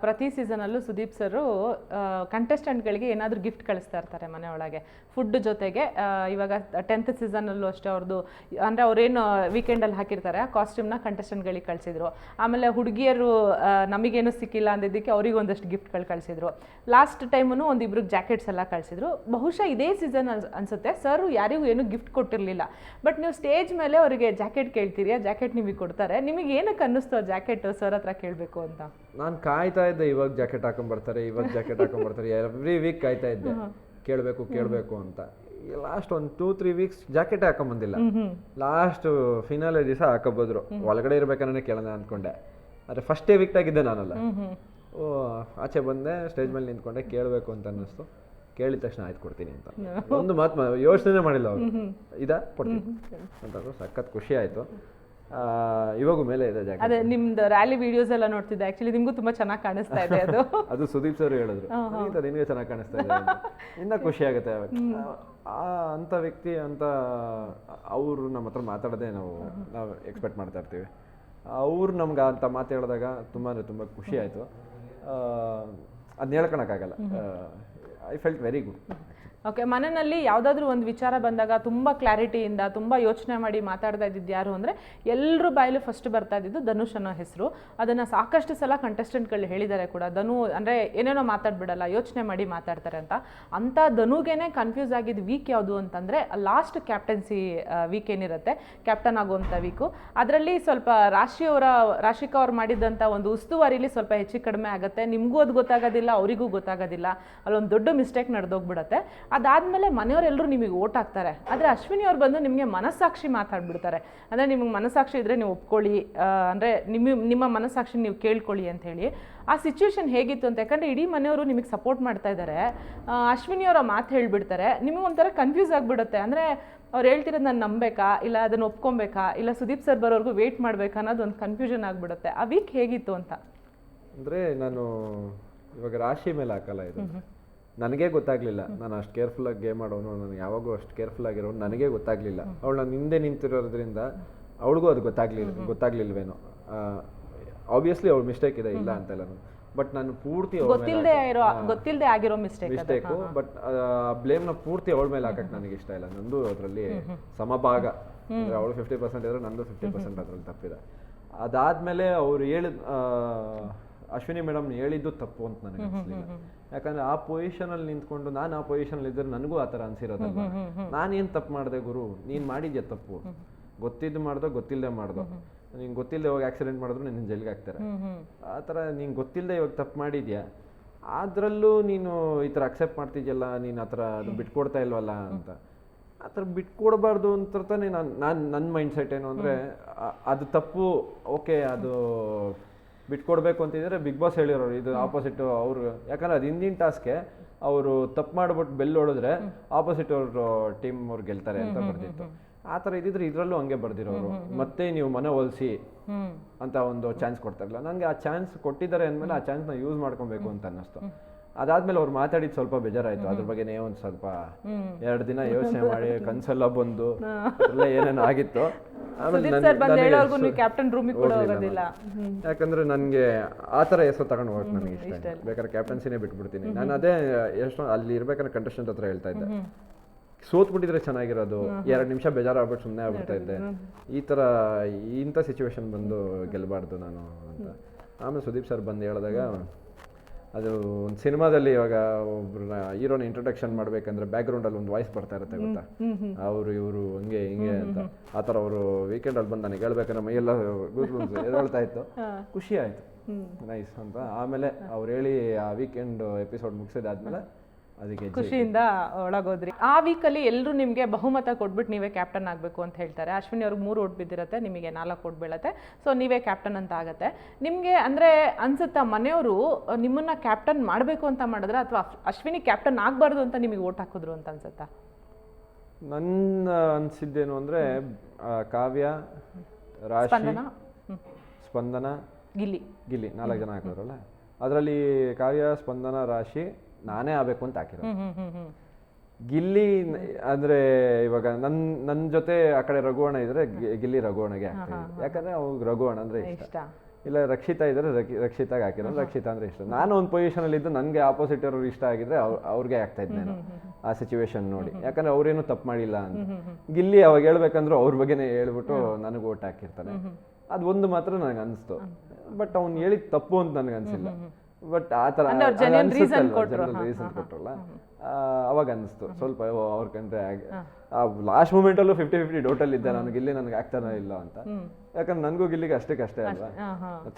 ಪ್ರತಿ ಸೀಸನಲ್ಲೂ ಸುದೀಪ್ ಸರು ಕಂಟೆಸ್ಟೆಂಟ್ಗಳಿಗೆ ಏನಾದರೂ ಗಿಫ್ಟ್ ಕಳಿಸ್ತಾ ಇರ್ತಾರೆ ಮನೆ ಒಳಗೆ ಫುಡ್ ಜೊತೆಗೆ. ಇವಾಗ 10th ಸೀಸನಲ್ಲೂ ಅಷ್ಟೇ ಅವ್ರದ್ದು ಅಂದರೆ ಅವ್ರೇನು ವೀಕೆಂಡಲ್ಲಿ ಹಾಕಿರ್ತಾರೆ ಆ ಕಾಸ್ಟ್ಯೂಮ್ನ ಕಂಟೆಸ್ಟೆಂಟ್ಗಳಿಗೆ ಕಳಿಸಿದ್ರು. ಆಮೇಲೆ ಹುಡುಗಿಯರು ನಮಗೇನು ಸಿಕ್ಕಿಲ್ಲ ಅಂದಿದ್ದಕ್ಕೆ ಅವ್ರಿಗೆ ಒಂದಷ್ಟು ಗಿಫ್ಟ್ಗಳು ಕಳಿಸಿದ್ರು. ಲಾಸ್ಟ್ ಟೈಮೂ ಒಂದಿಬ್ರಿಗೆ ಜಾಕೆಟ್ಸ್ ಎಲ್ಲ ಕಳಿಸಿದ್ರು. ಬಹುಶಃ ಇದೇ ಸೀಸನ್ ಅನಿಸುತ್ತೆ ಸರ್ ಯಾರಿಗೂ ಏನೂ ಗಿಫ್ಟ್ ಕೊಟ್ಟಿರಲಿಲ್ಲ. ಬಟ್ ನೀವು ಸ್ಟೇಜ್ ಮೇಲೆ ಅವರಿಗೆ ಜಾಕೆಟ್ ಕೇಳ್ತೀರಿ, ಆ ಜಾಕೆಟ್ ನಿಮಗೆ ಕೊಡ್ತಾರೆ. ನಿಮಗೆ ಏನಕ್ಕೆ ಅನ್ನಿಸ್ತು ಆ ಜಾಕೆಟ್ ಸರ್ ಹತ್ರ ಕೇಳಬೇಕು ಅಂತ? ನಾನು ಕಾಯ್ತಾ ಇದ್ದೆ, ಇವಾಗ ಜಾಕೆಟ್ ಹಾಕೊಂಡ್ಬರ್ತಾರೆ ಎವ್ರಿ ವೀಕ್ ಕಾಯ್ತಾ ಇದ್ದೆ ಕೇಳಬೇಕು ಅಂತ. ಲಾಸ್ಟ್ ಒಂದು 2-3 ವೀಕ್ಸ್ ಜಾಕೆಟ್ ಹಾಕೊಂಬಂದಿಲ್ಲ. ಲಾಸ್ಟ್ ಫಿನಾಲೆ ದಿವಸ ಹಾಕೋಬೋದ್ರು, ಒಳಗಡೆ ಇರ್ಬೇಕನ್ನೇ ಕೇಳೋಣ ಅಂದ್ಕೊಂಡೆ. ಆದರೆ ಫಸ್ಟೇ ವೀಕ್ ಆಗಿದ್ದೆ ನಾನಲ್ಲ. ಆಚೆ ಬಂದೆ, ಸ್ಟೇಜ್ ಮೇಲೆ ನಿಂತ್ಕೊಂಡೆ, ಕೇಳಬೇಕು ಅಂತ ಅನ್ನಿಸ್ತು. ಕೇಳಿದ ತಕ್ಷಣ ಆಯ್ತು ಕೊಡ್ತೀನಿ ಅಂತ, ಒಂದು ಮಾತು ಯೋಚನೆ ಮಾಡಿಲ್ಲ ಅವರು, ಕೊಡ್ತೀನಿ ಅಂತಂದ್ರು. ಸಖತ್ ಖುಷಿ ಆಯಿತು. ಇವಾಗೂ ಮೇಲೆ ಇದೆ ಜಾಕೆಟ್. ಅದೇ ನಿಮ್ದು ರ್ಯಾಲಿ ವಿಡಿಯೋಸ್ ಎಲ್ಲ ನೋಡ್ತಿದ್ದೆ, ಆಕ್ಚುಲಿ ನಿಮಗೂ ತುಂಬಾ ಚೆನ್ನಾಗಿ ಕಾಣಿಸ್ತಾ ಇದೆ ಅದು. ಅದು ಸುದೀಪ್ ಸರ್ ಹೇಳಿದ್ರು, ನಿನಗೆ ಚೆನ್ನಾಗಿ ಕಾಣಿಸ್ತಾ ಇದೆ, ಇನ್ನ ಖುಷಿ ಆಗುತ್ತೆ. ಅಂತ ವ್ಯಕ್ತಿ ಅಂತ ಅವರು ನಮ್ಮ ಹತ್ರ ಮಾತಾಡೋದೇ ನಾವು ಎಕ್ಸ್ಪೆಕ್ಟ್ ಮಾಡ್ತಾ ಇರ್ತೀವಿ. ಅವ್ರು ನಮ್ಗೆ ಅಂತ ಮಾತು ಹೇಳಿದಾಗ ತುಂಬ ಅಂದರೆ ತುಂಬ ಖುಷಿ ಆಯಿತು. ಅದನ್ನ ಹೇಳ್ಕೊಳಕ್ಕಾಗಲ್ಲ. I felt very good. Okay, ಮನೆಯಲ್ಲಿ ಯಾವುದಾದ್ರೂ ಒಂದು ವಿಚಾರ ಬಂದಾಗ ತುಂಬ ಕ್ಲಾರಿಟಿಯಿಂದ ತುಂಬ ಯೋಚನೆ ಮಾಡಿ ಮಾತಾಡ್ತಾ ಇದ್ದಿದ್ದು ಯಾರು ಅಂದರೆ ಎಲ್ಲರೂ ಬಾಯಲ್ಲೂ ಫಸ್ಟ್ ಬರ್ತಾ ಇದ್ದಿದ್ದು ಧನುಷ್ ಅನ್ನೋ ಹೆಸರು. ಅದನ್ನು ಸಾಕಷ್ಟು ಸಲ ಕಂಟೆಸ್ಟೆಂಟ್ಗಳು ಹೇಳಿದ್ದಾರೆ ಕೂಡ, ಧನು ಅಂದರೆ ಏನೇನೋ ಮಾತಾಡ್ಬಿಡಲ್ಲ, ಯೋಚನೆ ಮಾಡಿ ಮಾತಾಡ್ತಾರೆ ಅಂತ. ಅಂಥ ಧನುಗೇನೆ ಕನ್ಫ್ಯೂಸ್ ಆಗಿದ್ದು ವೀಕ್ ಯಾವುದು ಅಂತಂದರೆ ಲಾಸ್ಟ್ ಕ್ಯಾಪ್ಟನ್ಸಿ ವೀಕ್ ಏನಿರುತ್ತೆ, ಕ್ಯಾಪ್ಟನ್ ಆಗುವಂಥ ವೀಕು. ಅದರಲ್ಲಿ ಸ್ವಲ್ಪ ರಾಶಿಕಾ ಅವ್ರು ಮಾಡಿದ್ದಂಥ ಒಂದು ಉಸ್ತುವಾರಿಲಿ ಸ್ವಲ್ಪ ಹೆಚ್ಚು ಕಡಿಮೆ ಆಗುತ್ತೆ. ನಿಮಗೂ ಅದು ಗೊತ್ತಾಗೋದಿಲ್ಲ, ಅವರಿಗೂ ಗೊತ್ತಾಗೋದಿಲ್ಲ. ಅಲ್ಲೊಂದು ದೊಡ್ಡ ಮಿಸ್ಟೇಕ್ ನಡೆದೋಗ್ಬಿಡುತ್ತೆ. ಅದಾದಮೇಲೆ ಮನೆಯವರೆಲ್ಲರೂ ನಿಮಗೆ ಓಟ್ ಹಾಕ್ತಾರೆ. ಆದರೆ ಅಶ್ವಿನಿ ಅವ್ರು ಬಂದು ನಿಮಗೆ ಮನಸ್ಸಾಕ್ಷಿ ಮಾತಾಡ್ಬಿಡ್ತಾರೆ. ಅಂದರೆ ನಿಮಗೆ ಮನಸ್ಸಾಕ್ಷಿ ಇದ್ದರೆ ನೀವು ಒಪ್ಕೊಳ್ಳಿ, ಅಂದರೆ ನಿಮ್ಮ ಮನಸ್ಸಾಕ್ಷಿ ನೀವು ಕೇಳ್ಕೊಳ್ಳಿ ಅಂತ ಹೇಳಿ. ಆ ಸಿಚುವೇಶನ್ ಹೇಗಿತ್ತು ಅಂತ, ಯಾಕಂದರೆ ಇಡೀ ಮನೆಯವರು ನಿಮಗೆ ಸಪೋರ್ಟ್ ಮಾಡ್ತಾ ಇದ್ದಾರೆ, ಅಶ್ವಿನಿ ಅವರ ಮಾತು ಹೇಳಿಬಿಡ್ತಾರೆ, ನಿಮಗೆ ಒಂಥರ ಕನ್ಫ್ಯೂಸ್ ಆಗಿಬಿಡುತ್ತೆ. ಅಂದರೆ ಅವ್ರು ಹೇಳ್ತಿರೋದು ನಾನು ನಂಬೇಕಾ, ಇಲ್ಲ ಅದನ್ನು ಒಪ್ಕೊಬೇಕಾ, ಇಲ್ಲ ಸುದೀಪ್ ಸರ್ ಬರೋರ್ಗೂ ವೆಯ್ಟ್ ಮಾಡಬೇಕಾ ಅನ್ನೋದು ಒಂದು ಕನ್ಫ್ಯೂಷನ್ ಆಗಿಬಿಡುತ್ತೆ. ಆ ವೀಕ್ ಹೇಗಿತ್ತು ಅಂತ? ಅಂದರೆ ನಾನು ಇವಾಗ ರಾಶಿ ಮೇಲೆ ಹಾಕಲ್ಲ, ಇದು ನನಗೆ ಗೊತ್ತಾಗ್ಲಿಲ್ಲ, ನಾನು ಅಷ್ಟು ಕೇರ್ಫುಲ್ಲಾಗಿ ಗೇಮ್ ಆಡೋನು, ನಾನು ಯಾವಾಗೂ ಅಷ್ಟು ಕೇರ್ಫುಲ್ ಆಗಿರೋನು, ನನಗೆ ಗೊತ್ತಾಗ್ಲಿಲ್ಲ. ಅವಳು ನಾನು ಹಿಂದೆ ನಿಂತಿರೋದ್ರಿಂದ ಅವಳಿಗೂ ಅದು ಗೊತ್ತಾಗ್ಲಿಲ್ವೇನೋ. ಆಬ್ವಿಯಸ್ಲಿ ಅವ್ಳ ಮಿಸ್ಟೇಕ್ ಇದೆ, ಇಲ್ಲ ಅಂತಲ್ಲ ನಾನು, ಬಟ್ ನಾನು ಪೂರ್ತಿ ಗೊತ್ತಿಲ್ಲದೆ ಆಗಿರೋ ಮಿಸ್ಟೇಕು, ಬಟ್ ಬ್ಲೇಮ್ನ ಪೂರ್ತಿ ಅವಳ ಮೇಲೆ ಹಾಕಕ್ಕೆ ನನಗೆ ಇಷ್ಟ ಇಲ್ಲ. ನಂದು ಅದರಲ್ಲಿ ಸಮಭಾಗ, ಅಂದರೆ ಅವಳು 50% ಇದ್ರೆ ನಂದು 50% ಅದರಲ್ಲಿ ತಪ್ಪಿದೆ. ಅದಾದ್ಮೇಲೆ ಅವ್ರು ಅಶ್ವಿನಿ ಮೇಡಮ್ ಹೇಳಿದ್ದು ತಪ್ಪು ಅಂತ ನನಗೆ ಅನಿಸ್ಲಿಲ್ಲ. ಯಾಕಂದ್ರೆ ಆ ಪೊಸಿಷನಲ್ಲಿ ನಿಂತ್ಕೊಂಡು ನಾನು ಆ ಪೊಸಿಷನಲ್ಲಿ ಇದ್ದರೆ ನನಗೂ ಆ ಥರ ಅನ್ಸಿರೋದಲ್ಲ. ನಾನೇನು ತಪ್ಪು ಮಾಡಿದೆ ಗುರು, ನೀನು ಮಾಡಿದ್ಯಾ ತಪ್ಪು, ಗೊತ್ತಿದ್ದು ಮಾಡ್ದೋ ಗೊತ್ತಿಲ್ಲದೆ ಮಾಡ್ದೋ, ನೀನು ಗೊತ್ತಿಲ್ಲದೆ ಹೋಗಿ ಆಕ್ಸಿಡೆಂಟ್ ಮಾಡಿದ್ರು ನಿನ್ನ ಜೈಲಿಗೆ ಹಾಕ್ತಾರೆ. ಆ ಥರ ನೀನು ಗೊತ್ತಿಲ್ಲದೆ ಇವಾಗ ತಪ್ಪು ಮಾಡಿದ್ಯಾ, ಅದರಲ್ಲೂ ನೀನು ಈ ಥರ ಅಕ್ಸೆಪ್ಟ್ ಮಾಡ್ತಿದ್ಯಲ್ಲ, ನೀನು ಆ ಥರ ಅದು ಬಿಟ್ಕೊಡ್ತಾ ಇಲ್ವಲ್ಲ ಅಂತ. ಆ ಥರ ಬಿಟ್ಕೊಡ್ಬಾರ್ದು ಅಂತ ತಾನೇ ನನ್ನ ಮೈಂಡ್ ಸೆಟ್ ಏನು ಅಂದರೆ, ಅದು ತಪ್ಪು, ಓಕೆ, ಅದು ಬಿಟ್ಕೊಡ್ಬೇಕು ಅಂತಿದ್ರೆ ಬಿಗ್ ಬಾಸ್ ಹೇಳಿರೋರು, ಇದು ಆಪೋಸಿಟ್ ಅವರು. ಯಾಕಂದ್ರೆ ಅದು ಹಿಂದಿನ ಟಾಸ್ಕ್ಗೆ ಅವರು ತಪ್ಪು ಮಾಡ್ಬಿಟ್ಟು ಬೆಲ್ ಹೊಡೆದ್ರೆ ಆಪೋಸಿಟ್ ಅವ್ರ ಟೀಮ್ ಅವ್ರು ಗೆಲ್ತಾರೆ ಅಂತ ಬರ್ದಿತ್ತು. ಆ ಥರ ಇದ್ದಿದ್ರೆ ಇದರಲ್ಲೂ ಹಂಗೆ ಬರ್ದಿರೋರು. ಮತ್ತೆ ನೀವು ಮನೆ ಹೋಲಿಸಿ ಅಂತ ಒಂದು ಚಾನ್ಸ್ ಕೊಡ್ತಾರಲ್ಲ, ನನಗೆ ಆ ಚಾನ್ಸ್ ಕೊಟ್ಟಿದ್ದಾರೆ ಅಂದಮೇಲೆ ಆ ಚಾನ್ಸ್ನ ಯೂಸ್ ಮಾಡ್ಕೊಬೇಕು ಅಂತ ಅನ್ನಿಸ್ತು. ಅದಾದ್ಮೇಲೆ ಅವ್ರು ಮಾತಾಡಿದ್ದು ಸ್ವಲ್ಪ ಬೇಜಾರಾಯ್ತು. ಅದ್ರ ಬಗ್ಗೆನೇ ಒಂದು ಸ್ವಲ್ಪ 2 ದಿನ ಯೋಚನೆ ಮಾಡಿ ಕನ್ಸೆಲ್ಲ ಬಂದು ಎಲ್ಲ ಏನೇನು ಆಗಿತ್ತು. ಯಾಕಂದ್ರೆ ನನಗೆ ಆ ಥರ ಹೆಸರು ತಗೊಂಡು ಹೋಗಕ್ಕೆ ನನಗೆ ಇಷ್ಟ ಇಲ್ಲ. ಬೇಕಾದ್ರೆ ಕ್ಯಾಪ್ಟನ್ಸಿನೇ ಬಿಟ್ಬಿಡ್ತೀನಿ ನಾನು. ಅದೇ ಎಷ್ಟೋ ಅಲ್ಲಿ ಇರ್ಬೇಕಾದ್ರೆ ಕಂಟೆಸ್ಟೆಂಟ್ ಹತ್ರ ಹೇಳ್ತಾ ಇದ್ದೆ, ಸೋತ್ಬಿಟ್ಟಿದ್ರೆ ಚೆನ್ನಾಗಿರೋದು, 2 ನಿಮಿಷ ಬೇಜಾರಾಗ್ಬಿಟ್ಟು ಸುಮ್ಮನೆ ಆಗ್ಬಿಡ್ತಾ ಇದ್ದೆ, ಇಂಥ ಸಿಚುವೇಶನ್ ಬಂದು ಗೆಲ್ಲಬಾರ್ದು ನಾನು ಅಂತ. ಆಮೇಲೆ ಸುದೀಪ್ ಸರ್ ಬಂದು ಹೇಳಿದಾಗ, ಅದು ಒಂದು ಸಿನಿಮಾದಲ್ಲಿ ಇವಾಗ ಒಬ್ರನ್ನ ಹೀರೋನ ಇಂಟ್ರೊಡಕ್ಷನ್ ಮಾಡ್ಬೇಕಂದ್ರೆ ಬ್ಯಾಕ್ಗ್ರೌಂಡಲ್ಲಿ ಒಂದು ವಾಯ್ಸ್ ಬರ್ತಾ ಇರುತ್ತೆ ಗೊತ್ತಾ, ಅವರು ಇವರು ಹಂಗೆ ಹಿಂಗೆ ಅಂತ. ಆ ಥರ ಅವರು ವೀಕೆಂಡಲ್ಲಿ ಬಂದು ನನಗೆ ಹೇಳ್ಬೇಕಂದ್ರೆ ಮೈಯೆಲ್ಲ ಹೇಳ್ತಾ ಇತ್ತು, ಖುಷಿ ಆಯಿತು, ನೈಸ್ ಅಂತ. ಆಮೇಲೆ ಅವ್ರು ಹೇಳಿ ಆ ವೀಕೆಂಡ್ ಎಪಿಸೋಡ್ ಮುಗಿಸಿದಾದ್ಮೇಲೆ ಅದಕ್ಕೆ ಖುಷಿಯಿಂದ ಒಳಗೋದ್ರಿ. ಆ ವೀಕಲ್ಲಿ ಎಲ್ಲರೂ ನಿಮಗೆ ಬಹುಮತ ಕೊಟ್ಬಿಟ್ಟು ನೀವೇ ಕ್ಯಾಪ್ಟನ್ ಆಗಬೇಕು ಅಂತ ಹೇಳ್ತಾರೆ. ಅಶ್ವಿನಿ ಅವ್ರಿಗೆ 3 ಓಟ್ ಬಿದ್ದಿರುತ್ತೆ, ನಿಮಗೆ 4 ಓಟ್ ಬೀಳುತ್ತೆ, ಸೊ ನೀವೇ ಕ್ಯಾಪ್ಟನ್ ಅಂತ ಆಗುತ್ತೆ. ನಿಮಗೆ ಅಂದರೆ ಅನ್ಸುತ್ತಾ ಮನೆಯವರು ನಿಮ್ಮನ್ನ ಕ್ಯಾಪ್ಟನ್ ಮಾಡಬೇಕು ಅಂತ ಮಾಡಿದ್ರೆ, ಅಥವಾ ಅಶ್ವಿನಿ ಕ್ಯಾಪ್ಟನ್ ಆಗಬಾರ್ದು ಅಂತ ನಿಮಗೆ ಓಟ್ ಹಾಕಿದ್ರು ಅಂತ ಅನ್ಸುತ್ತಾ? ನನ್ನ ಅನಿಸಿದ್ದೇನು ಅಂದರೆ, ಕಾವ್ಯ, ರಾಶಿ, ಸ್ಪಂದನ, ಗಿಲ್ಲಿ 4 ಜನ ಹಾಕಿದ್ರಲ್ಲ, ಅದರಲ್ಲಿ ಕಾವ್ಯ, ಸ್ಪಂದನ, ರಾಶಿ ನಾನೇ ಆಗಬೇಕು ಅಂತ ಹಾಕಿರೋದು. ಗಿಲ್ಲಿ ಅಂದರೆ ಇವಾಗ ನನ್ನ ಜೊತೆ ಆ ಕಡೆ ರಘುವಣ ಇದ್ರೆ ಗಿಲ್ಲಿ ರಘುವಣಗೆ ಹಾಕ್ತೀನಿ, ಯಾಕಂದ್ರೆ ಅವ್ರಿಗೆ ರಘುವಣ ಅಂದರೆ ಇಷ್ಟ. ಇಲ್ಲ ರಕ್ಷಿತಾ ಇದ್ರೆ ರಕ್ಷಿತಾಗೆ ಹಾಕಿರೋದು, ರಕ್ಷಿತಾ ಅಂದರೆ ಇಷ್ಟ. ನಾನು ಒಂದು ಪೊಸಿಷನಲ್ಲಿ ಇದ್ದು ನನಗೆ ಆಪೋಸಿಟ್ ಅವ್ರಿಗೆ ಇಷ್ಟ ಆಗಿದ್ರೆ ಅವ್ರಿಗೆ ಆಗ್ತಾ ಇದ್ದೆ ನಾನು ಆ ಸಿಚುವೇಶನ್ ನೋಡಿ, ಯಾಕಂದ್ರೆ ಅವ್ರೇನು ತಪ್ಪು ಮಾಡಿಲ್ಲ ಅಂತ. ಗಿಲ್ಲಿ ಅವಾಗ ಹೇಳ್ಬೇಕಂದ್ರೂ ಅವ್ರ ಬಗ್ಗೆನೇ ಹೇಳ್ಬಿಟ್ಟು ನನಗೆ ಓಟ್ ಹಾಕಿರ್ತಾನೆ. ಅದು ಒಂದು ಮಾತ್ರ ನನಗೆ ಅನಿಸ್ತು, ಬಟ್ ಅವ್ನು ಹೇಳಿದ ತಪ್ಪು ಅಂತ ನನಗೆ ಅನಿಸಿಲ್ಲ. ಬಟ್ ಆ ಥರ ಜನರಲ್ ರೀಸನ್ ಕೊಟ್ರಲ್ಲ, ಅವಾಗ ಅನ್ನಿಸ್ತು ಸ್ವಲ್ಪ ಅವ್ರ ಕಂಡ್ರೆ. ಲಾಸ್ಟ್ ಮೂಮೆಂಟಲ್ಲೂ 50-50 ಡೌಟಲ್ಲಿ ಇದ್ದೆ ನಾನು, ಗಿಲ್ಲಿ ನನಗೆ ಆಗ್ತಾನೋ ಇಲ್ಲ ಅಂತ. ಯಾಕಂದ್ರೆ ನನಗೂ ಗಿಲ್ಲಿಗೆ ಅಷ್ಟೇ ಅಲ್ವಾ,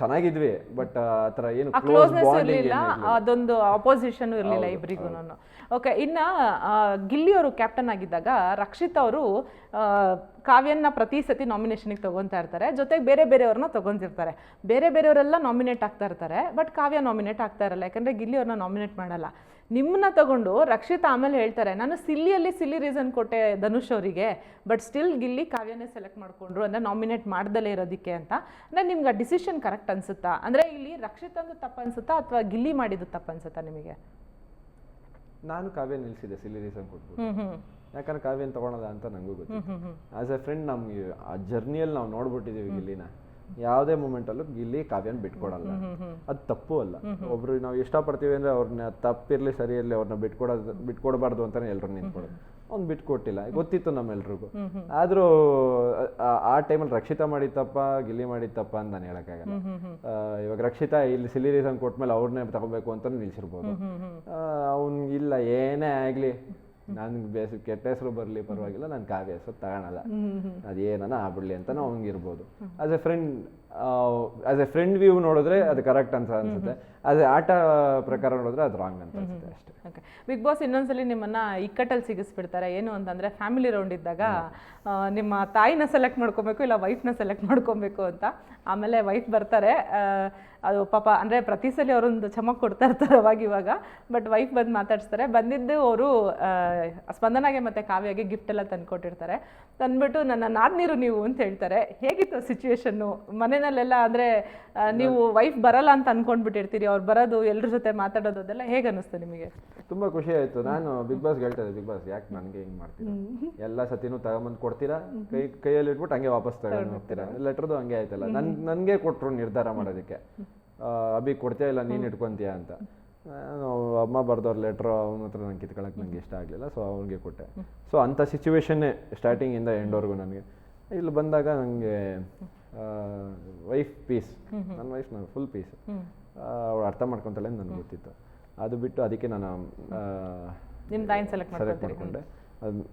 ಚೆನ್ನಾಗಿದ್ವಿ, ಬಟ್ ಆ ಥರ ಏನು ಕ್ಲೋಸ್ ಬಾಂಡಿಂಗ್ ಅದೊಂದು ಅಪೋಸಿಷನ್ ಇರಲಿಲ್ಲ ಇಬ್ಬರಿಗೂ. ಓಕೆ, ಇನ್ನು ಗಿಲ್ಲಿಯವರು ಕ್ಯಾಪ್ಟನ್ ಆಗಿದ್ದಾಗ ರಕ್ಷಿತ್ ಅವರು ಕಾವ್ಯನ ಪ್ರತಿ ಸತಿ ನಾಮಿನೇಷನ್ಗೆ ತೊಗೊತಾ ಇರ್ತಾರೆ, ಜೊತೆಗೆ ಬೇರೆಯವ್ರನ್ನ ತೊಗೊತಿರ್ತಾರೆ. ಬೇರೆಯವರೆಲ್ಲ ನಾಮಿನೇಟ್ ಆಗ್ತಾ ಇರ್ತಾರೆ, ಬಟ್ ಕಾವ್ಯ ನಾಮಿನೇಟ್ ಆಗ್ತಾ ಇರಲ್ಲ, ಯಾಕಂದರೆ ಗಿಲ್ಲಿಯವ್ರನ್ನ ನಾಮಿನೇಟ್ ಮಾಡಲ್ಲ. ನಿಮ್ಮನ್ನ ತಗೊಂಡು ರಕ್ಷಿತ್ ಆಮೇಲೆ ಹೇಳ್ತಾರೆ, ನಾನು ಸಿಲ್ಲಿ ರೀಸನ್ ಕೊಟ್ಟೆ ಧನುಷ್ ಅವರಿಗೆ, ಬಟ್ ಸ್ಟಿಲ್ ಗಿಲ್ಲಿ ಕಾವ್ಯನೇ ಸೆಲೆಕ್ಟ್ ಮಾಡಿಕೊಂಡ್ರು, ಅಂದರೆ ನಾಮಿನೇಟ್ ಮಾಡ್ದಲೇ ಇರೋದಕ್ಕೆ ಅಂತ. ಅಂದರೆ ನಿಮ್ಗೆ ಆ ಡಿಸಿಷನ್ ಕರೆಕ್ಟ್ ಅನ್ಸುತ್ತಾ? ಅಂದರೆ ಇಲ್ಲಿ ರಕ್ಷಿತ್ ಅಂದು ತಪ್ಪು ಅನ್ಸುತ್ತಾ ಅಥವಾ ಗಿಲ್ಲಿ ಮಾಡಿದ್ದು ತಪ್ಪು ಅನ್ಸುತ್ತಾ ನಿಮಗೆ? ನಾನು ಕಾವ್ಯ ನಿಲ್ಸಿದೆ ಸಿಲ್ಲಿ ರೀಸನ್ ಕೊಟ್ಬಿಟ್ಟು, ಯಾಕಂದ್ರೆ ಕಾವ್ಯನ ತಗೊಳೋದ ಅಂತ ನನಗೂ ಗೊತ್ತಿತ್ತು. ಆಸ್ ಎ ಫ್ರೆಂಡ್ ನಮ್ಗೆ ಆ ಜರ್ನಿಯಲ್ಲಿ ನಾವು ನೋಡ್ಬಿಟ್ಟಿದ್ದೀವಿ ಗಿಲ್ಲಿನ. ಯಾವುದೇ ಮೂಮೆಂಟಲ್ಲೂ ಗಿಲ್ಲಿ ಕಾವ್ಯನ ಬಿಟ್ಕೊಡಲ್ಲ, ಅದು ತಪ್ಪು ಅಲ್ಲ. ಒಬ್ರು ನಾವು ಇಷ್ಟಪಡ್ತೀವಿ ಅಂದರೆ ಅವ್ರನ್ನ ತಪ್ಪಿರಲಿ ಸರಿ ಇರಲಿ ಅವ್ರನ್ನ ಬಿಟ್ಕೊಡ್ಬಾರ್ದು ಅಂತಾನೆ ಎಲ್ಲರೂ ನಿಂತ್ಕೊಡೋದು. ಅವ್ನು ಬಿಟ್ಕೊಟ್ಟಿಲ್ಲ, ಗೊತ್ತಿತ್ತು ನಮ್ಮೆಲ್ರಿಗೂ. ಆದರೂ ಆ ಟೈಮಲ್ಲಿ ರಕ್ಷಿತಾ ಮಾಡಿತ್ತಪ್ಪ ಗಿಲ್ಲಿ ಮಾಡಿತ್ತಪ್ಪ ಅಂತ ನಾನು ಹೇಳೋಕ್ಕಾಗಲ್ಲ. ಇವಾಗ ರಕ್ಷಿತಾ ಇಲ್ಲಿ ಸಿಲ್ಲಿ ರೀಸನ್ ಕೊಟ್ಮೇಲೆ ಅವ್ರನ್ನೇ ತಗೋಬೇಕು ಅಂತ ನಿಲ್ಸಿರ್ಬೋದು. ಅವ್ನಿಗಿಲ್ಲ, ಏನೇ ಆಗಲಿ ನನ್ಗೆ ಕೆಟ್ಟ ಹೆಸರು ಬರಲಿ ಪರವಾಗಿಲ್ಲ, ನಾನು ಕಾವ್ಯ ಹೆಸರು ತಗೊಳಲ್ಲ, ಅದೇನ ಆಗ್ಬಿಡ್ಲಿ ಅಂತ ಅವ್ನಿಗಿರ್ಬೋದು. ಆಸ್ ಎ ಫ್ರೆಂಡ್ ವ್ಯೂ ನೋಡಿದ್ರೆ ಅದು ಕರೆಕ್ಟ್ ಅಂತ ಅನ್ಸುತ್ತೆ, ಆಸ್ ಎ ಆಟ ಪ್ರಕಾರ ನೋಡಿದ್ರೆ ಅದು ರಾಂಗ್ ಅಂತ ಅನ್ಸುತ್ತೆ ಅಷ್ಟೇ. ಓಕೆ, ಬಿಗ್ ಬಾಸ್ ಇನ್ನೊಂದ್ಸಲಿ ನಿಮ್ಮನ್ನ ಇಕ್ಕಟ್ಟಲ್ಲಿ ಸಿಗಿಸ್ಬಿಡ್ತಾರೆ. ಏನು ಅಂತಂದರೆ ಫ್ಯಾಮಿಲಿ ರೌಂಡ್ ಇದ್ದಾಗ ನಿಮ್ಮ ತಾಯಿನ ಸೆಲೆಕ್ಟ್ ಮಾಡ್ಕೊಬೇಕು ಇಲ್ಲ ವೈಫ್ನ ಸೆಲೆಕ್ಟ್ ಮಾಡ್ಕೊಬೇಕು ಅಂತ. ಆಮೇಲೆ ವೈಫ್ ಬರ್ತಾರೆ, ಅದು ಪಾಪ ಅಂದರೆ ಪ್ರತಿ ಸಲ ಅವರೊಂದು ಚಮಕ್ ಕೊಡ್ತಾ ಇರ್ತಾರೆ ಅವಾಗಿವಾಗ, ಬಟ್ ವೈಫ್ ಬಂದು ಮಾತಾಡಿಸ್ತಾರೆ. ಬಂದಿದ್ದು ಅವರು ಸ್ಪಂದನಾಗೆ ಮತ್ತು ಕಾವ್ಯಗೆ ಗಿಫ್ಟ್ ಎಲ್ಲ ತಂದುಕೊಟ್ಟಿರ್ತಾರೆ. ತಂದ್ಬಿಟ್ಟು ನನ್ನ ನಾದ್ನೀರು ನೀವು ಅಂತ ಹೇಳ್ತಾರೆ. ಹೇಗಿತ್ತು ಸಿಚುವೇಶನ್ನು? ಮನೆ ಮನೆಯಲ್ಲೆಲ್ಲ ಅಂದರೆ ನೀವು ವೈಫ್ ಬರಲ್ಲ ಅಂತ ಅನ್ಕೊಂಡ್ಬಿಟ್ಟಿರ್ತೀರಿ, ಅವ್ರು ಬರೋದು ಎಲ್ಲರ ಜೊತೆ ಮಾತಾಡೋದು ಅದೆಲ್ಲ ಹೇಗೆ ಅನ್ನಿಸ್ತು ನಿಮಗೆ? ತುಂಬ ಖುಷಿ ಆಯಿತು. ನಾನು ಬಿಗ್ ಬಾಸ್ಗೆ ಹೇಳ್ತಾ ಇದ್ದೆ, ಬಿಗ್ ಬಾಸ್ ಯಾಕೆ ನನಗೆ ಹಿಂಗೆ ಮಾಡ್ತೀರಾ, ಎಲ್ಲ ಸತಿನೂ ತಗೊಂಬಂದು ಕೊಡ್ತೀರಾ, ಕೈಯಲ್ಲಿ ಇಟ್ಬಿಟ್ಟು ಹಂಗೆ ವಾಪಸ್ ತಗೊಂಡು ಹೋಗ್ತೀರಾ. ಲೆಟ್ರದು ಹಂಗೆ ಆಯ್ತಲ್ಲ, ನನಗೆ ಕೊಟ್ಟರು ನಿರ್ಧಾರ ಮಾಡೋದಕ್ಕೆ, ಅಭಿ ಕೊಡ್ತೀಯ ಇಲ್ಲ ನೀನು ಇಟ್ಕೊತೀಯ ಅಂತ. ನಾನು ಅಮ್ಮ ಬರ್ದವ್ರ ಲೆಟ್ರು ಅವನ ಹತ್ರ ನಂಗೆ ಕಿತ್ಕೊಳ್ಳೋಕೆ ನನಗೆ ಇಷ್ಟ ಆಗಲಿಲ್ಲ, ಸೊ ಅವ್ನಿಗೆ ಕೊಟ್ಟೆ. ಸೊ ಅಂಥ ಸಿಚುವೇಶನ್ನೇ ಸ್ಟಾರ್ಟಿಂಗಿಂದ ಎಂಡ್ವರೆಗೂ ನನಗೆ. ಇಲ್ಲಿ ಬಂದಾಗ ನನಗೆ ವೈಫ್ ಪೀಸ್, ನನ್ನ ವೈಫ್ ನನಗೆ ಫುಲ್ ಪೀಸ್, ಅವಳು ಅರ್ಥ ಮಾಡ್ಕೊತಾಳೆ ಅಂತ ನನಗೆ ಗೊತ್ತಿತ್ತು. ಅದು ಬಿಟ್ಟು ಅದಕ್ಕೆ ನಾನು ಸೆಲೆಕ್ಟ್ ಮಾಡಿಕೊಂಡೆ.